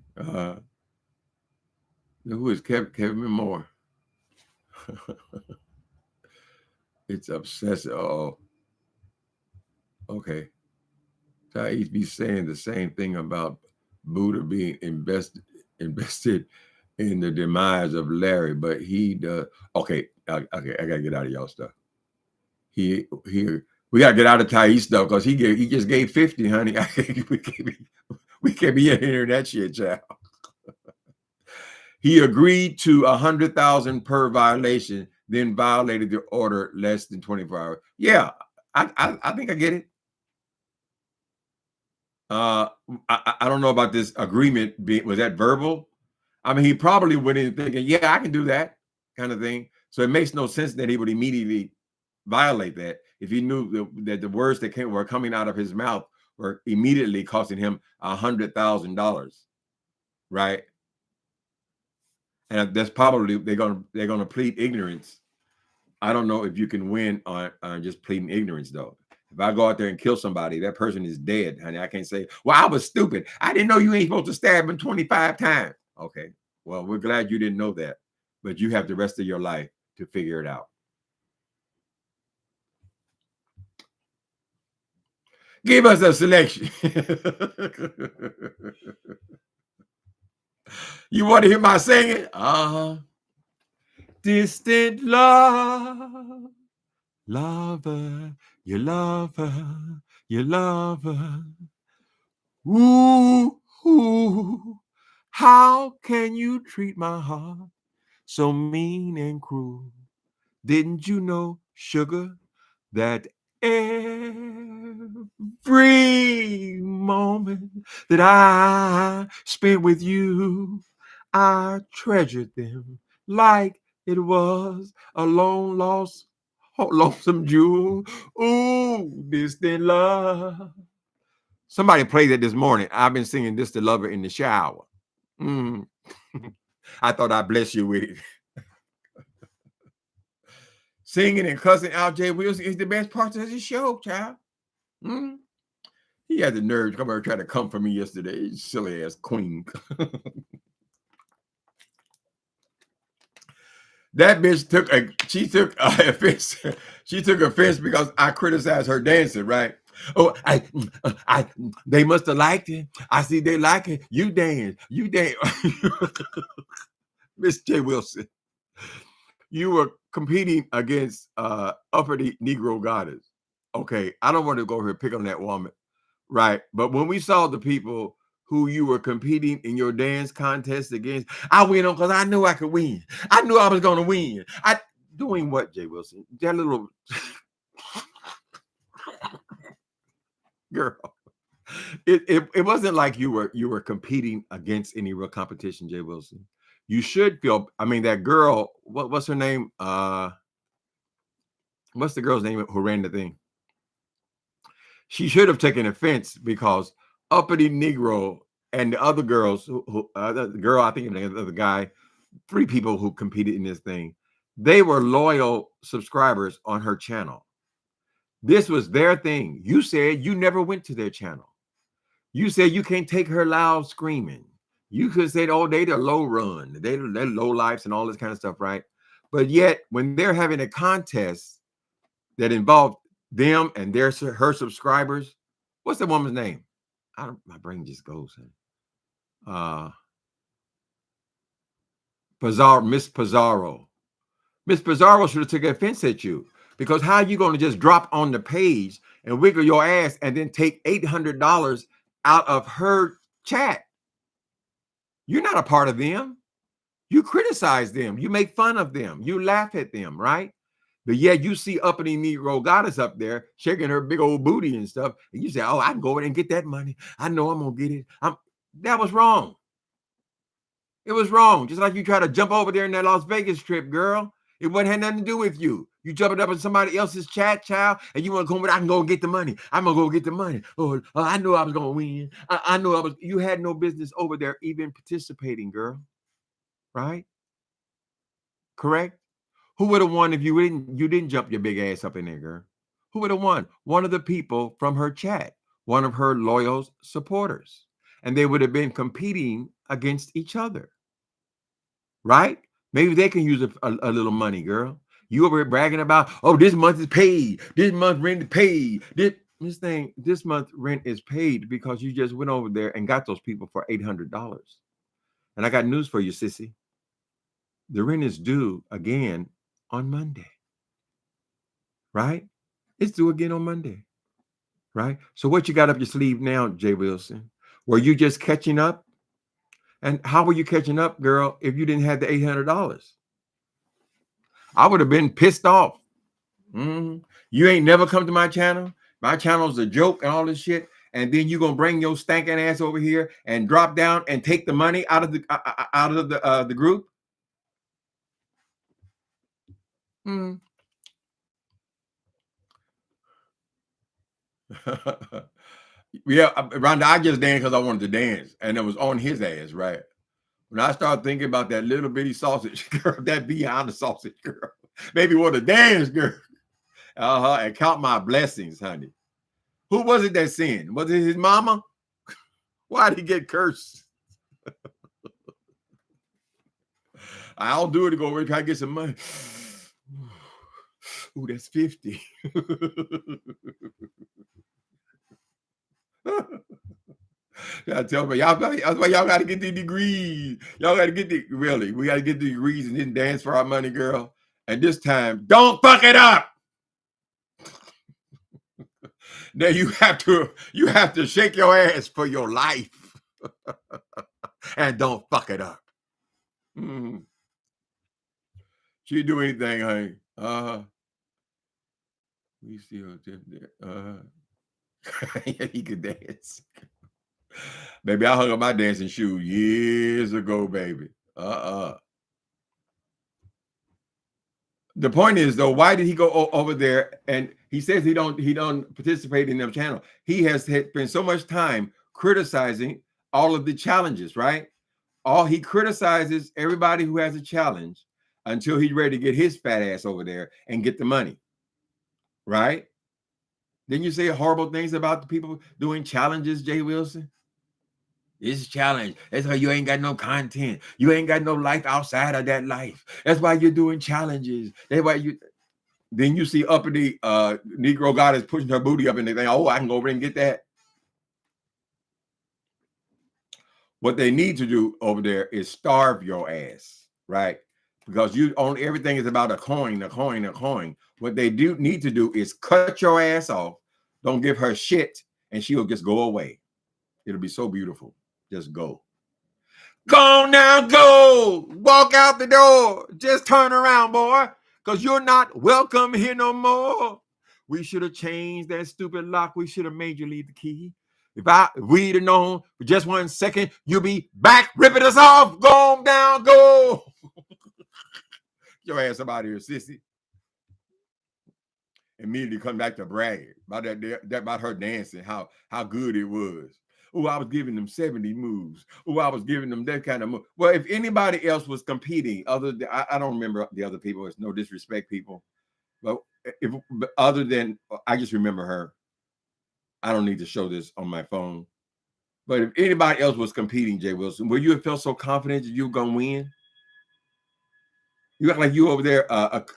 Who is Kevin Moore? It's obsessive. Oh, okay. Thais be saying the same thing about Buddha being invested in the demise of Larry, but he does. Okay, okay, I gotta get out of y'all stuff. He we gotta get out of Thais stuff because he just gave 50, honey. We can't be in here that shit, child. He agreed to 100,000 per violation, then violated the order less than 24 hours. Yeah, I think I get it. I don't know about this agreement. Was that verbal? I mean, he probably went in thinking, yeah, I can do that kind of thing. So it makes no sense that he would immediately violate that if he knew that the words that were coming out of his mouth were immediately costing him $100,000, right? And that's probably they're gonna plead ignorance. I don't know if you can win on just pleading ignorance though. If I go out there and kill somebody, that person is dead, honey. I can't say, well, I was stupid. I didn't know you ain't supposed to stab him 25 times. Okay. Well, we're glad you didn't know that, but you have the rest of your life to figure it out. Give us a selection. You want to hear my singing? Distant love, lover, you love her, you love her. Ooh, ooh, how can you treat my heart so mean and cruel? Didn't you know, sugar, that every moment that I spent with you, I treasured them like it was a long lost, lonesome jewel. Ooh, distant love. Somebody played it this morning. I've been singing this to Lover in the shower. Mm. I thought I'd bless you with it. Singing and cussing out Jay Wilson is the best part of the show, child. Mm. He had the nerve to come over and try to come for me yesterday. Silly ass queen. That bitch took offense. She took offense because I criticized her dancing, right? Oh, they must have liked it. I see they like it. You dance. Miss J. Wilson, you were competing against uppity Negro goddess. Okay, I don't want to go here and pick on that woman, right? But when we saw the people who you were competing in your dance contest against, I went on because I knew I could win. I knew I was going to win. Doing what, Jay Wilson? That little girl. It wasn't like you were competing against any real competition, Jay Wilson. You should feel. I mean, that girl. What's her name? What's the girl's name who ran the thing? She should have taken offense because uppity Negro and the other girls, the girl, I think the other guy, 3 people who competed in this thing, they were loyal subscribers on her channel. This was their thing. You said you never went to their channel. You said you can't take her loud screaming. You could say, oh, they the low run, they're low lives and all this kind of stuff, right? But yet, when they're having a contest that involved them and her subscribers, what's the woman's name? My brain just goes. Miss Pizarro. Miss Pizarro should have taken offense at you because how are you going to just drop on the page and wiggle your ass and then take $800 out of her chat? You're not a part of them. You criticize them. You make fun of them. You laugh at them, right? But yeah, you see uppity Negro goddess up there shaking her big old booty and stuff, and you say, "Oh, I can go in and get that money. I know I'm gonna get it." That was wrong. It was wrong. Just like you try to jump over there in that Las Vegas trip, girl. It wasn't had nothing to do with you. You jumping up in somebody else's chat, child, and you want to come with, I can go and get the money. I'm gonna go get the money. Oh, I knew I was gonna win. I knew I was. You had no business over there even participating, girl. Right? Correct? Who would have won if you didn't jump your big ass up in there, girl? Who would have won? One of the people from her chat, one of her loyal supporters. And they would have been competing against each other. Right? Maybe they can use a little money, girl. You over here bragging about, oh, this month is paid. This month rent is paid. This month rent is paid because you just went over there and got those people for $800. And I got news for you, sissy. The rent is due again on Monday, right? It's due again on Monday, right? So what you got up your sleeve now, Jay Wilson? Were you just catching up? And how were you catching up, girl, if you didn't have the $800? I would have been pissed off. You ain't never come to my channel. My channel's a joke and all this shit. And then you gonna bring your stinking ass over here and drop down and take the money out of the group. Yeah, Rhonda, I just danced because I wanted to dance, and it was on his ass, right? When I started thinking about that little bitty sausage girl, that behind the sausage girl, maybe want to dance, girl. And count my blessings, honey. Who was it that sinned? Was it his mama? Why did he get cursed? I'll do it to go over and try to get some money. Ooh, that's 50. I tell me, y'all got to get the degrees. Y'all got to get the really. We got to get the degrees and then dance for our money, girl. And this time, don't fuck it up. Now you have to shake your ass for your life, and don't fuck it up. She do anything, honey. We still there. He could dance. Baby, I hung up my dancing shoe years ago, baby. The point is, though, why did he go over there? And he says he don't participate in them channel. He has spent so much time criticizing all of the challenges, right? He criticizes everybody who has a challenge until he's ready to get his fat ass over there and get the money, right? Didn't you say horrible things about the people doing challenges, Jay Wilson? It's a challenge. That's why you ain't got no content. You ain't got no life outside of that life. That's why you're doing challenges. That's why you. Then you see uppity Negro goddess pushing her booty up and they think, oh, I can go over and get that. What they need to do over there is starve your ass, right? Because you own everything is about a coin, a coin, a coin. What they do need to do is cut your ass off. Don't give her shit, and she'll just go away. It'll be so beautiful. Just go. Go now, go. Walk out the door. Just turn around, boy, because you're not welcome here no more. We should have changed that stupid lock. We should have made you leave the key. If we'd have known for just 1 second, you'll be back ripping us off. Go down, go. Your ass up out here, sissy. Immediately come back to bragging about that about her dancing, how good it was. Oh, I was giving them 70 moves. Oh, I was giving them that kind of move. Well, if anybody else was competing, other than I don't remember the other people. It's no disrespect, people, but other than I just remember her. I don't need to show this on my phone. But if anybody else was competing, Jay Wilson, would you have felt so confident that you were gonna win? You act like you over there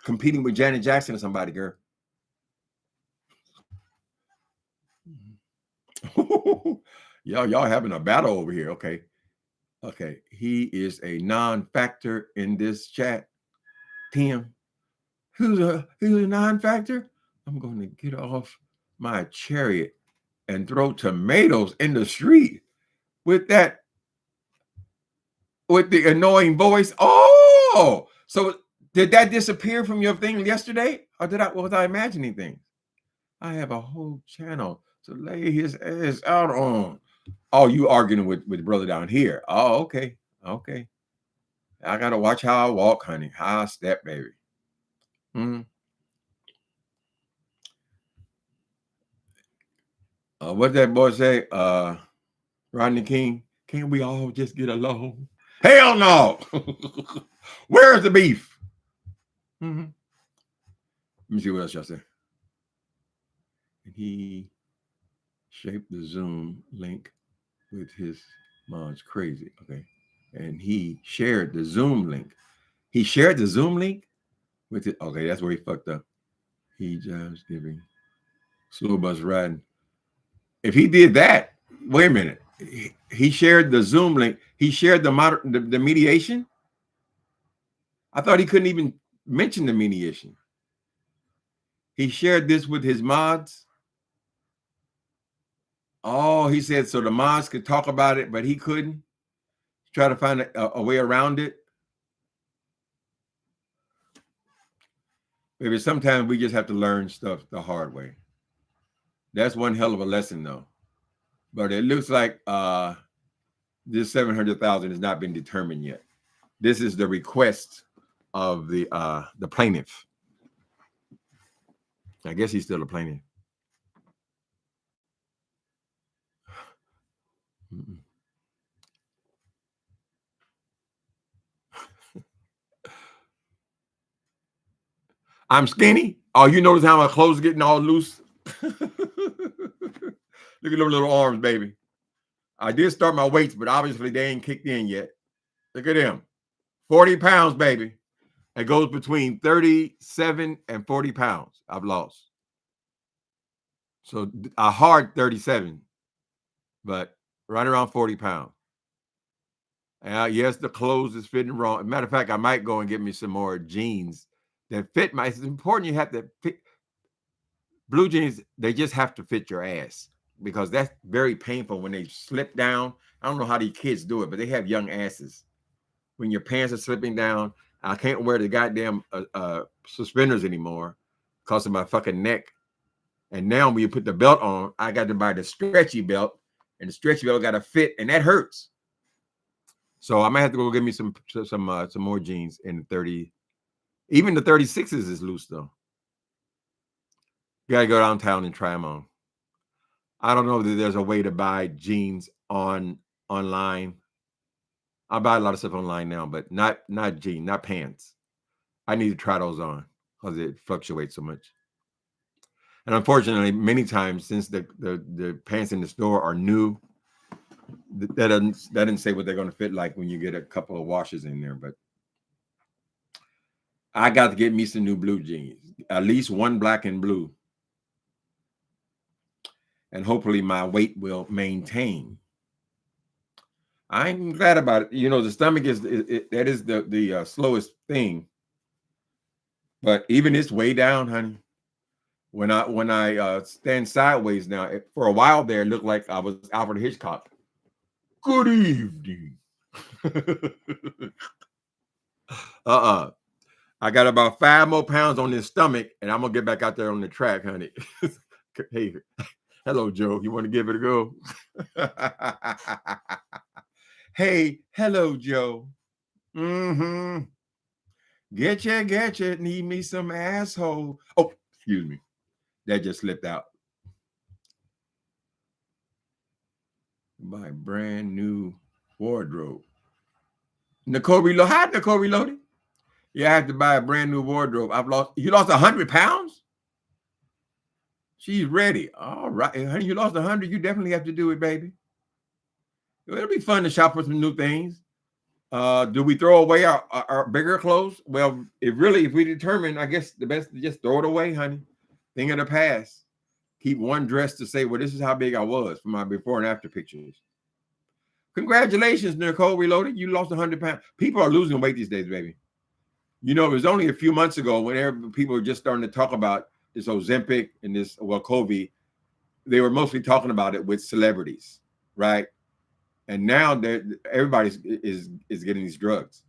competing with Janet Jackson or somebody, girl. Y'all having a battle over here. Okay. He is a non-factor in this chat. Tim, who's a non-factor? I'm going to get off my chariot and throw tomatoes in the street with the annoying voice. Oh, so did that disappear from your thing yesterday, or was I imagining things? I have a whole channel to lay his ass out on. Oh, you arguing with brother down here? Oh, okay. I gotta watch how I walk, honey. How I step, baby. What that boy say? Rodney King. Can't we all just get along? Hell no. Where's the beef? Let me see what else y'all say. And he shaped the Zoom link with his mom's crazy. Okay. And he shared the Zoom link. He shared the Zoom link with it. Okay, that's where he fucked up. He just giving slow bus riding. If he did that, wait a minute. He shared the Zoom link. He shared the mediation. I thought he couldn't even mention the mediation. He shared this with his mods. Oh, he said so the mods could talk about it, but he couldn't. Try to find a way around it. Maybe sometimes we just have to learn stuff the hard way. That's one hell of a lesson, though. But it looks like this 700,000 has not been determined yet. This is the request of the plaintiff. I guess he's still a plaintiff. I'm skinny. Oh, you notice how my clothes are getting all loose? Look at those little arms, baby. I did start my weights, but obviously they ain't kicked in yet. Look at them. 40 pounds, baby. It goes between 37 and 40 pounds I've lost. So a hard 37, but right around 40 pounds. Yes, the clothes is fitting wrong. Matter of fact, I might go and get me some more jeans that fit my. It's important you have to fit. Blue jeans, they just have to fit your ass because that's very painful when they slip down. I don't know how these kids do it, but they have young asses. When your pants are slipping down, I can't wear the goddamn suspenders anymore because of my fucking neck. And now when you put the belt on, I got to buy the stretchy belt, and the stretchy belt got to fit, and that hurts. So I might have to go get me some more jeans in the 30. Even the 36s is loose though. You gotta go downtown and try them on. I don't know that there's a way to buy jeans online. I buy a lot of stuff online now, but not jeans, not pants. I need to try those on because it fluctuates so much. And unfortunately, many times since the pants in the store are new, that doesn't say what they're going to fit like when you get a couple of washes in there. But I got to get me some new blue jeans, at least one black and blue. And hopefully my weight will maintain. I'm glad about it. You know, the stomach is that is the slowest thing. But even it's way down, honey. When I stand sideways now, for a while there, it looked like I was Alfred Hitchcock. Good evening. I got about 5 more pounds on this stomach, and I'm gonna get back out there on the track, honey. Hey, hello, Joe. You want to give it a go? Hey, hello, Joe. Mm-hmm. Getcha. Need me some asshole. Oh, excuse me. That just slipped out. My brand new wardrobe. Nicole Reloaded. Hi, Nicole Reloaded. Yeah, I have to buy a brand new wardrobe. You lost 100 pounds? She's ready. All right. Honey, you lost 100. You definitely have to do it, baby. It'll be fun to shop for some new things. Do we throw away our bigger clothes? Well, if we determine, I guess the best to just throw it away, honey. Thing of the past. Keep one dress to say, well, this is how big I was for my before and after pictures. Congratulations, Nicole Reloaded. You lost 100 pounds. People are losing weight these days, baby. You know, it was only a few months ago when people were just starting to talk about this Ozempic and this Wegovy. They were mostly talking about it with celebrities, right? And now everybody is getting these drugs.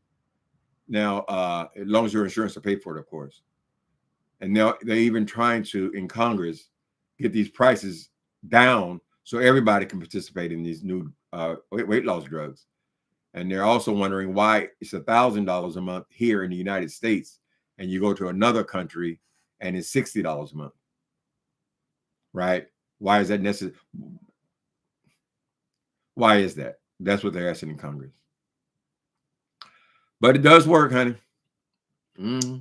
Now, as long as your insurance will pay for it, of course. And now they're even trying to, in Congress, get these prices down so everybody can participate in these new weight loss drugs. And they're also wondering why it's $1,000 a month here in the United States, and you go to another country and it's $60 a month, right? Why is that necessary? Why is that? That's what they're asking in Congress. But it does work, honey. Mm-hmm.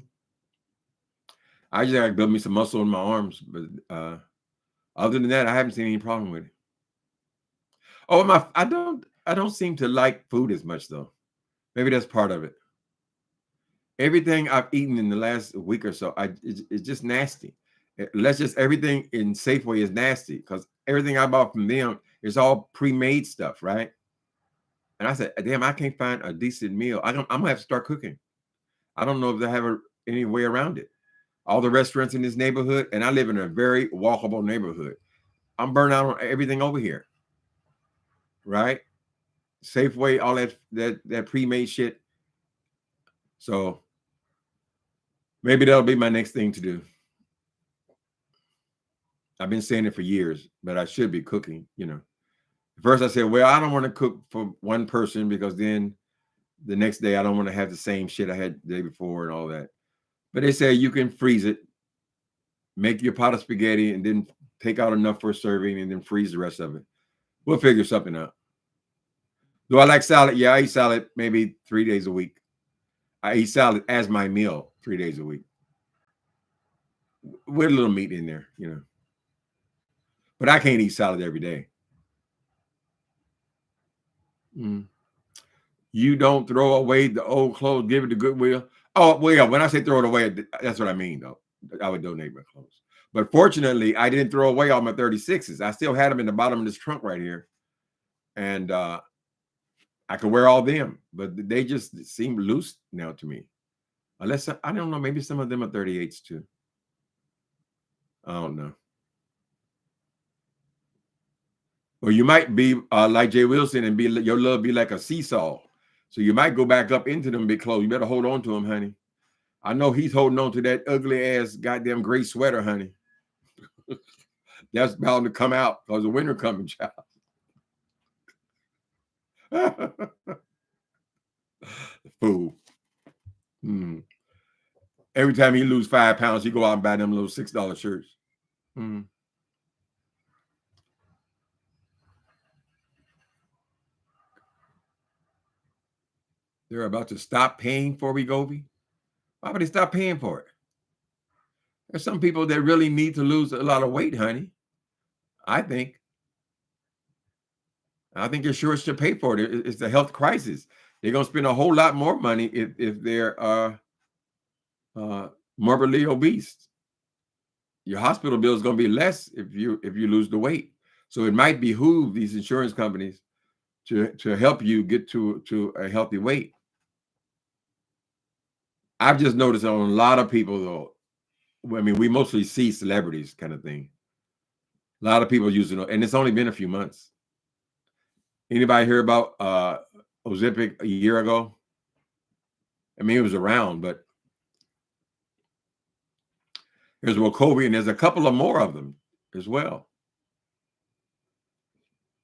I just gotta build me some muscle in my arms, but other than that, I haven't seen any problem with it. Oh, I don't seem to like food as much though. Maybe that's part of it. Everything I've eaten in the last week or so, it's just nasty. Everything in Safeway is nasty because everything I bought from them is all pre-made stuff, right? And I said, damn, I can't find a decent meal. I'm gonna have to start cooking. I don't know if they have any way around it. All the restaurants in this neighborhood, and I live in a very walkable neighborhood. I'm burnt out on everything over here, right? Safeway, all that pre-made shit. So maybe that'll be my next thing to do. I've been saying it for years, but I should be cooking, you know. First I said, well, I don't want to cook for one person because then the next day I don't want to have the same shit I had the day before and all that. But they say you can freeze it, make your pot of spaghetti, and then take out enough for a serving and then freeze the rest of it. We'll figure something out. Do I like salad? Yeah, I eat salad maybe 3 days a week. I eat salad as my meal 3 days a week with a little meat in there, you know. But I can't eat salad every day. Mm. You don't throw away the old clothes, give it to Goodwill. Oh, well, yeah, when I say throw it away, that's what I mean, though. I would donate my clothes. But fortunately, I didn't throw away all my 36s. I still had them in the bottom of this trunk right here. And I could wear all them, but they just seem loose now to me. Unless, I don't know, maybe some of them are 38s too. I don't know. Or you might be like Jay Wilson and your love be like a seesaw. So you might go back up into them big clothes. You better hold on to them, honey. I know he's holding on to that ugly ass goddamn gray sweater, honey. That's bound to come out because the winter coming, child. Fool. Every time he lose 5 pounds, he go out and buy them little $6 shirts. They're about to stop paying for Wegovy. Why would they stop paying for it? There's some people that really need to lose a lot of weight, honey. I think insurance should pay for it. It's a health crisis. They're gonna spend a whole lot more money if they're morbidly obese. Your hospital bill is gonna be less if you lose the weight. So it might behoove these insurance companies to help you get to a healthy weight. I've just noticed on a lot of people, though. I mean, we mostly see celebrities kind of thing. A lot of people using it, and it's only been a few months. Anybody hear about Ozempic a year ago? I mean, it was around, but there's Wegovy, and there's a couple of more of them as well.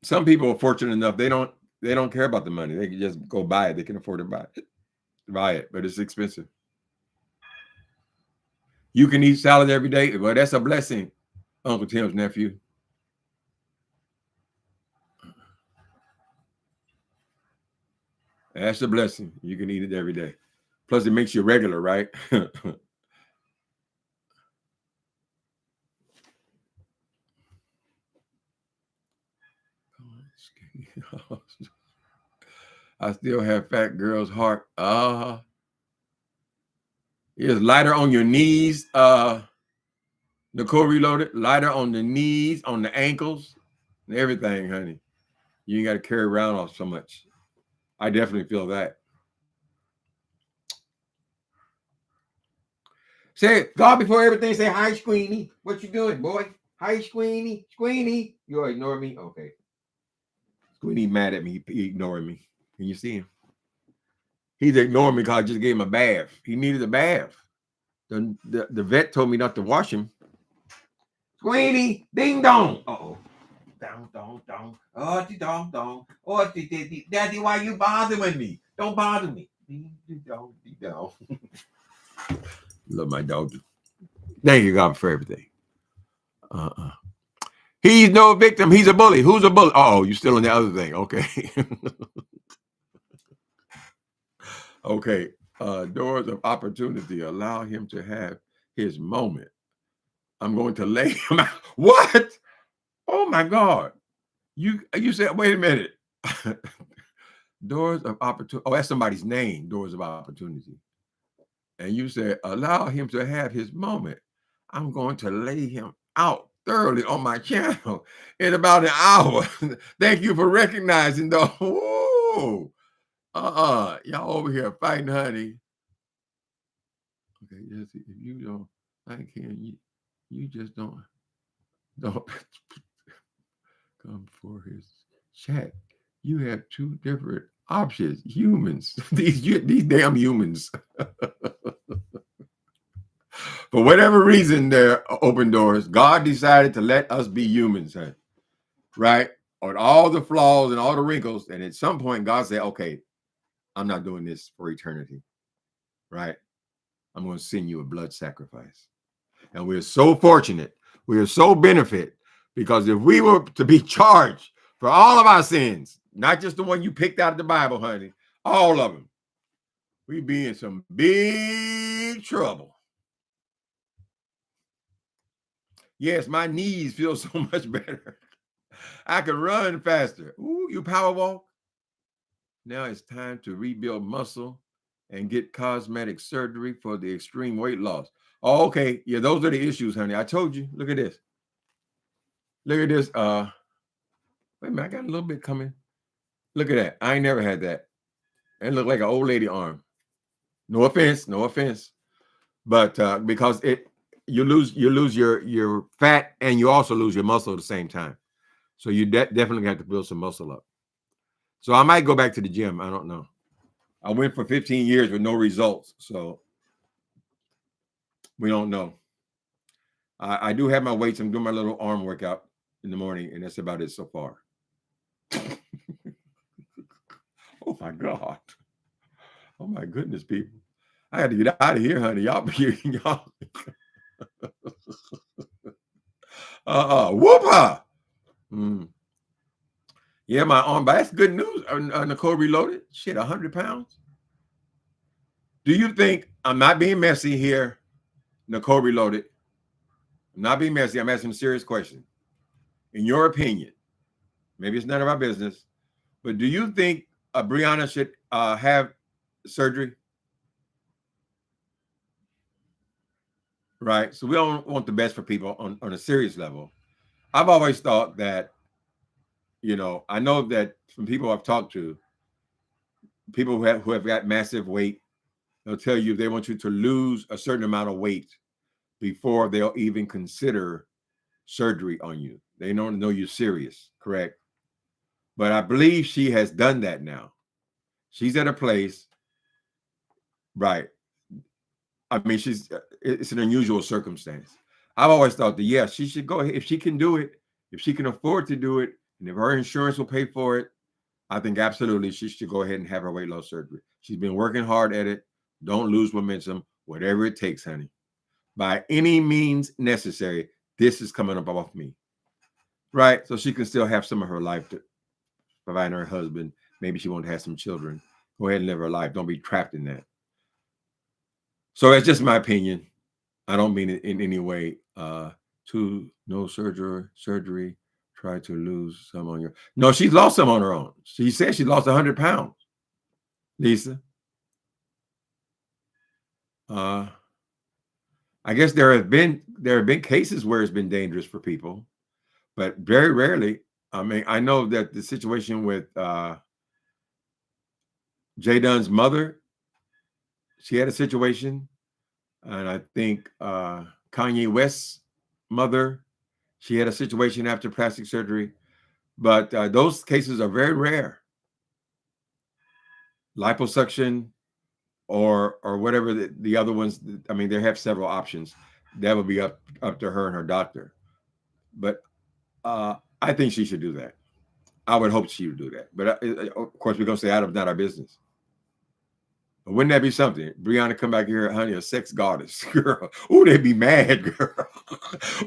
Some people are fortunate enough they don't care about the money. They can just go buy it. They can afford to buy it, but it's expensive. You can eat salad every day. Well, that's a blessing, Uncle Tim's nephew. That's a blessing. You can eat it every day. Plus, it makes you regular, right? I still have fat girl's heart. It's lighter on your knees. Nicole Reloaded, lighter on the knees, on the ankles, and everything, honey. You ain't got to carry around all so much. I definitely feel that. Say, God, before everything, say, hi, Squeenie. What you doing, boy? Hi, Squeenie. Squeenie. You ignore me? Okay. Squeenie mad at me. He ignoring me. Can you see him? He's ignoring me because I just gave him a bath. He needed a bath. The vet told me not to wash him. Squeenie, ding dong. Uh-oh. Dong, dong, dong. Oh, dong, dong. Oh, Daddy, why you bothering me? Don't bother me. Ding dong, ding dong. Love my dog. Thank you, God, for everything. He's no victim. He's a bully. Who's a bully? Oh, you're still on the other thing. Okay. Okay. Doors of opportunity. Allow him to have his moment. I'm going to lay him out. What? Oh my God. You said, wait a minute. Doors of opportunity. Oh, that's somebody's name. Doors of opportunity. And you said, allow him to have his moment. I'm going to lay him out thoroughly on my channel in about an hour. Thank you for recognizing though. Y'all over here fighting, honey. Okay, yes, if you don't, I can. You just don't come for his chat. You have two different options. Humans, these damn humans. For whatever reason, they're open doors. God decided to let us be humans, huh? Right? On all the flaws and all the wrinkles. And at some point, God said, okay, I'm not doing this for eternity. Right? I'm going to send you a blood sacrifice. And we're so fortunate. We are so benefit because if we were to be charged for all of our sins, not just the one you picked out of the Bible, honey, all of them, we'd be in some big trouble. Yes, my knees feel so much better. I can run faster. Ooh, you power walk? Now it's time to rebuild muscle and get cosmetic surgery for the extreme weight loss. Oh, okay. Yeah, those are the issues, honey. I told you. Look at this. Look at this. Wait a minute, I got a little bit coming. Look at that. I ain't never had that. It looked like an old lady arm. No offense, no offense. But because you lose your fat and you also lose your muscle at the same time. So you definitely have to build some muscle up. So I might go back to the gym. I don't know. I went for 15 years with no results. So we don't know. I do have my weights. I'm doing my little arm workout in the morning, and that's about it so far. Oh my God. Oh my goodness, people. I had to get out of here, honey. Y'all y'all. Whoop-ha. Yeah, my arm, but that's good news. Nicole Reloaded. Shit, 100 pounds. Do you think, I'm not being messy here, Nicole Reloaded. I'm not being messy. I'm asking a serious question. In your opinion, maybe it's none of our business, but do you think Brianna should have surgery? Right. So we don't want the best for people on a serious level. I've always thought that, I know that from people I've talked to, people who have got massive weight, they'll tell you they want you to lose a certain amount of weight before they'll even consider surgery on you. They don't know you're serious, correct? But I believe she has done that now. She's at a place, right? I mean, it's an unusual circumstance. I've always thought that, yeah, she should go ahead. If she can do it, if she can afford to do it, and if her insurance will pay for it, I think absolutely she should go ahead and have her weight loss surgery. She's been working hard at it. Don't lose momentum, whatever it takes, honey. By any means necessary, this is coming up off me. Right? So she can still have some of her life to provide her husband. Maybe she wants to have some children. Go ahead and live her life. Don't be trapped in that. So that's just my opinion. I don't mean it in any way to no surgery. Try to lose some on your. No, she's lost some on her own. She said she lost 100 pounds. Lisa. I guess there have been cases where it's been dangerous for people, but very rarely. I mean, I know that the situation with Jay Dunn's mother, she had a situation, and I think Kanye West's mother, she had a situation after plastic surgery, but those cases are very rare. Liposuction or whatever the other ones. I mean, they have several options. That would be up to her and her doctor. But I think she should do that. I would hope she would do that. But of course, we're gonna say Adam's not our business. But wouldn't that be something? Brianna come back here, honey, a sex goddess, girl. Oh, they'd be mad, girl.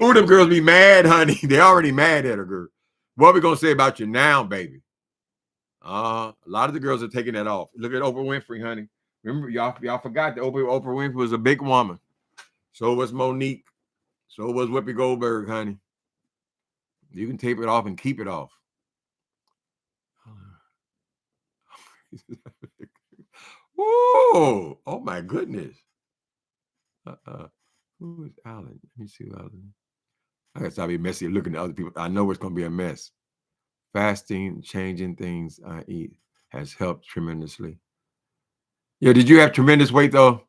Oh, them girls be mad, honey. They already mad at her, girl. What are we gonna say about you now, baby? A lot of the girls are taking that off. Look at Oprah Winfrey, honey. Remember, y'all forgot that Oprah Winfrey was a big woman. So was Monique. So was Whoopi Goldberg, honey. You can tape it off and keep it off. Whoa! Oh my goodness. Who is Alan? Let me see who Alan. I guess I'll be messy looking at other people. I know it's gonna be a mess. Fasting, changing things I eat has helped tremendously. Yeah, did you have tremendous weight though?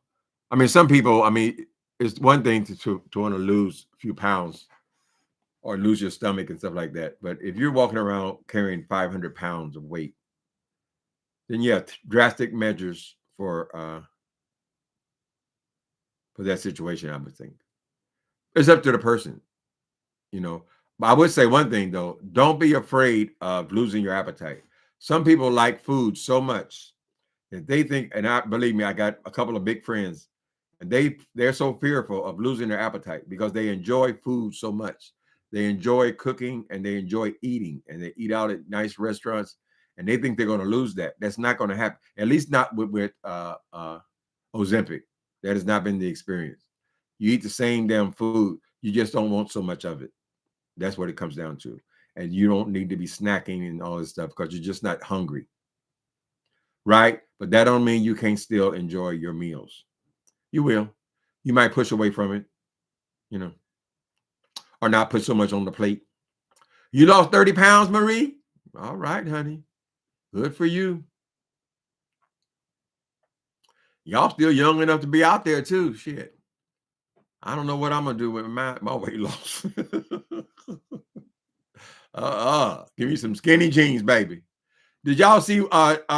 I mean, some people, I mean, it's one thing to want to lose a few pounds or lose your stomach and stuff like that. But if you're walking around carrying 500 pounds of weight, then yeah, drastic measures for that situation, I would think. It's up to the person, you know. But I would say one thing though, don't be afraid of losing your appetite. Some people like food so much that they think, and I believe me, I got a couple of big friends, and they're so fearful of losing their appetite because they enjoy food so much. They enjoy cooking and they enjoy eating, and they eat out at nice restaurants, and they think they're going to lose that. That's not going to happen. At least not with Ozempic. That has not been the experience. You eat the same damn food, you just don't want so much of it. That's what it comes down to. And you don't need to be snacking and all this stuff because you're just not hungry, right? But that don't mean you can't still enjoy your meals. You will. You might push away from it, you know, or not put so much on the plate. You lost 30 pounds, Marie? All right, honey. Good for you. Y'all still young enough to be out there too. Shit. I don't know what I'm gonna do with my weight loss. Give me some skinny jeans, baby. Did y'all see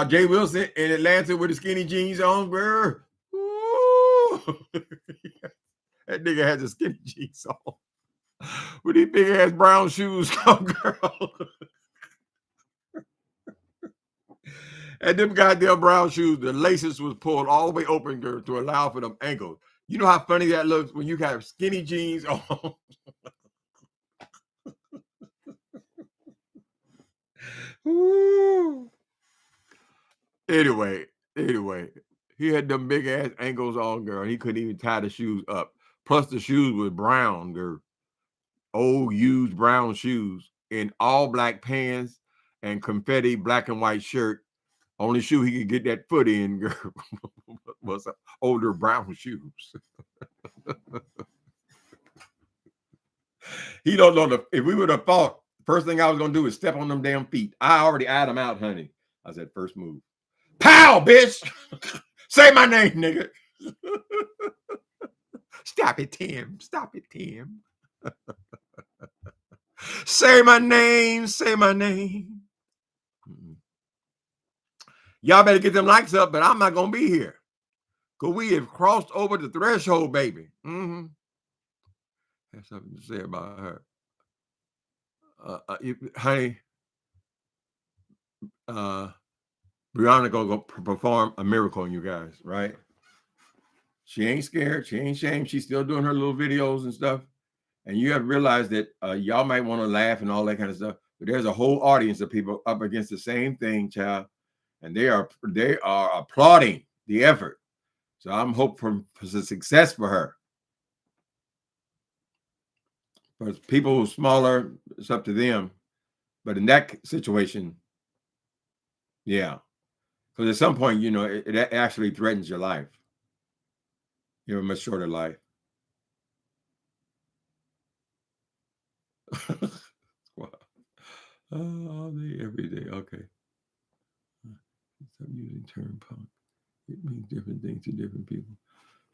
Jay Wilson in Atlanta with the skinny jeans on, girl? Ooh. That nigga had the skinny jeans on with these big ass brown shoes on, girl. And them goddamn brown shoes, the laces was pulled all the way open, girl, to allow for them ankles. You know how funny that looks when you have skinny jeans on. Ooh. Anyway, he had them big ass ankles on, girl. He couldn't even tie the shoes up. Plus, the shoes was brown, girl. Old used brown shoes in all black pants and confetti black and white shirt. Only shoe he could get that foot in, girl, was older brown shoes. He don't know if we would have thought, first thing I was gonna do is step on them damn feet. I already eyed them out, honey. I said, first move. Pow, bitch! Say my name, nigga. Stop it, Tim. Stop it, Tim. Say my name. Say my name. Y'all better get them likes up, but I'm not gonna be here. Because we have crossed over the threshold, baby. Mm-hmm. Have something to say about her. Honey, Brianna gonna go perform a miracle on you guys, right? She ain't scared. She ain't ashamed. She's still doing her little videos and stuff. And you have to realize that y'all might want to laugh and all that kind of stuff, but there's a whole audience of people up against the same thing, child, and they are applauding the effort. So I'm hoping for success for her. But people who are smaller, it's up to them. But in that situation, yeah, because at some point, you know, it actually threatens your life. You have a much shorter life. Wow. All day, every day. Okay. Stop using term punk. It means different things to different people.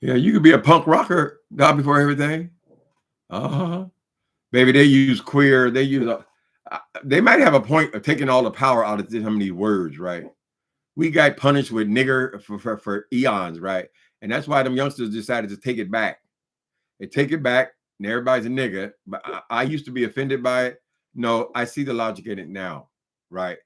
Yeah, you could be a punk rocker, God before everything. Baby, they use queer. They use they might have a point of taking all the power out of some of these words, right? We got punished with nigger for eons, right? And that's why them youngsters decided to take it back. They take it back, and everybody's a nigga. But I used to be offended by it. No, I see the logic in it now, right?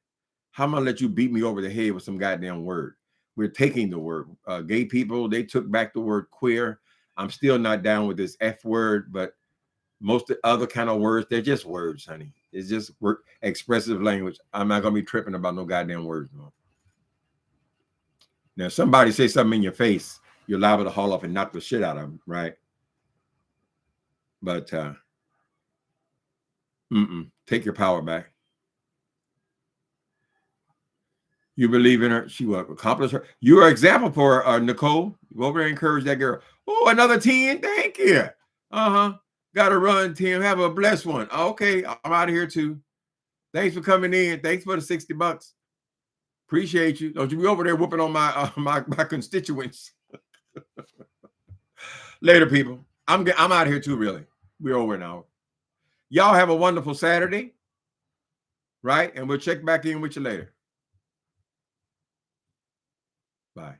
How am I gonna let you beat me over the head with some goddamn word? We're taking the word. Gay people, they took back the word queer. I'm still not down with this F word, but most of the other kind of words, they're just words, honey. It's just expressive language. I'm not gonna be tripping about no goddamn words, no. Now, if somebody say something in your face, you're liable to haul off and knock the shit out of them, right? But take your power back. You believe in her, she will accomplish her. You're an example for Nicole. Go over there and encourage that girl. Oh, another 10. Thank you. Gotta run, Tim. Have a blessed one. Okay, I'm out of here too. Thanks for coming in. Thanks for the $60. Appreciate you. Don't you be over there whooping on my my constituents. Later, people. I'm out here too, really. We're over now. Y'all have a wonderful Saturday, right? And we'll check back in with you later. Bye.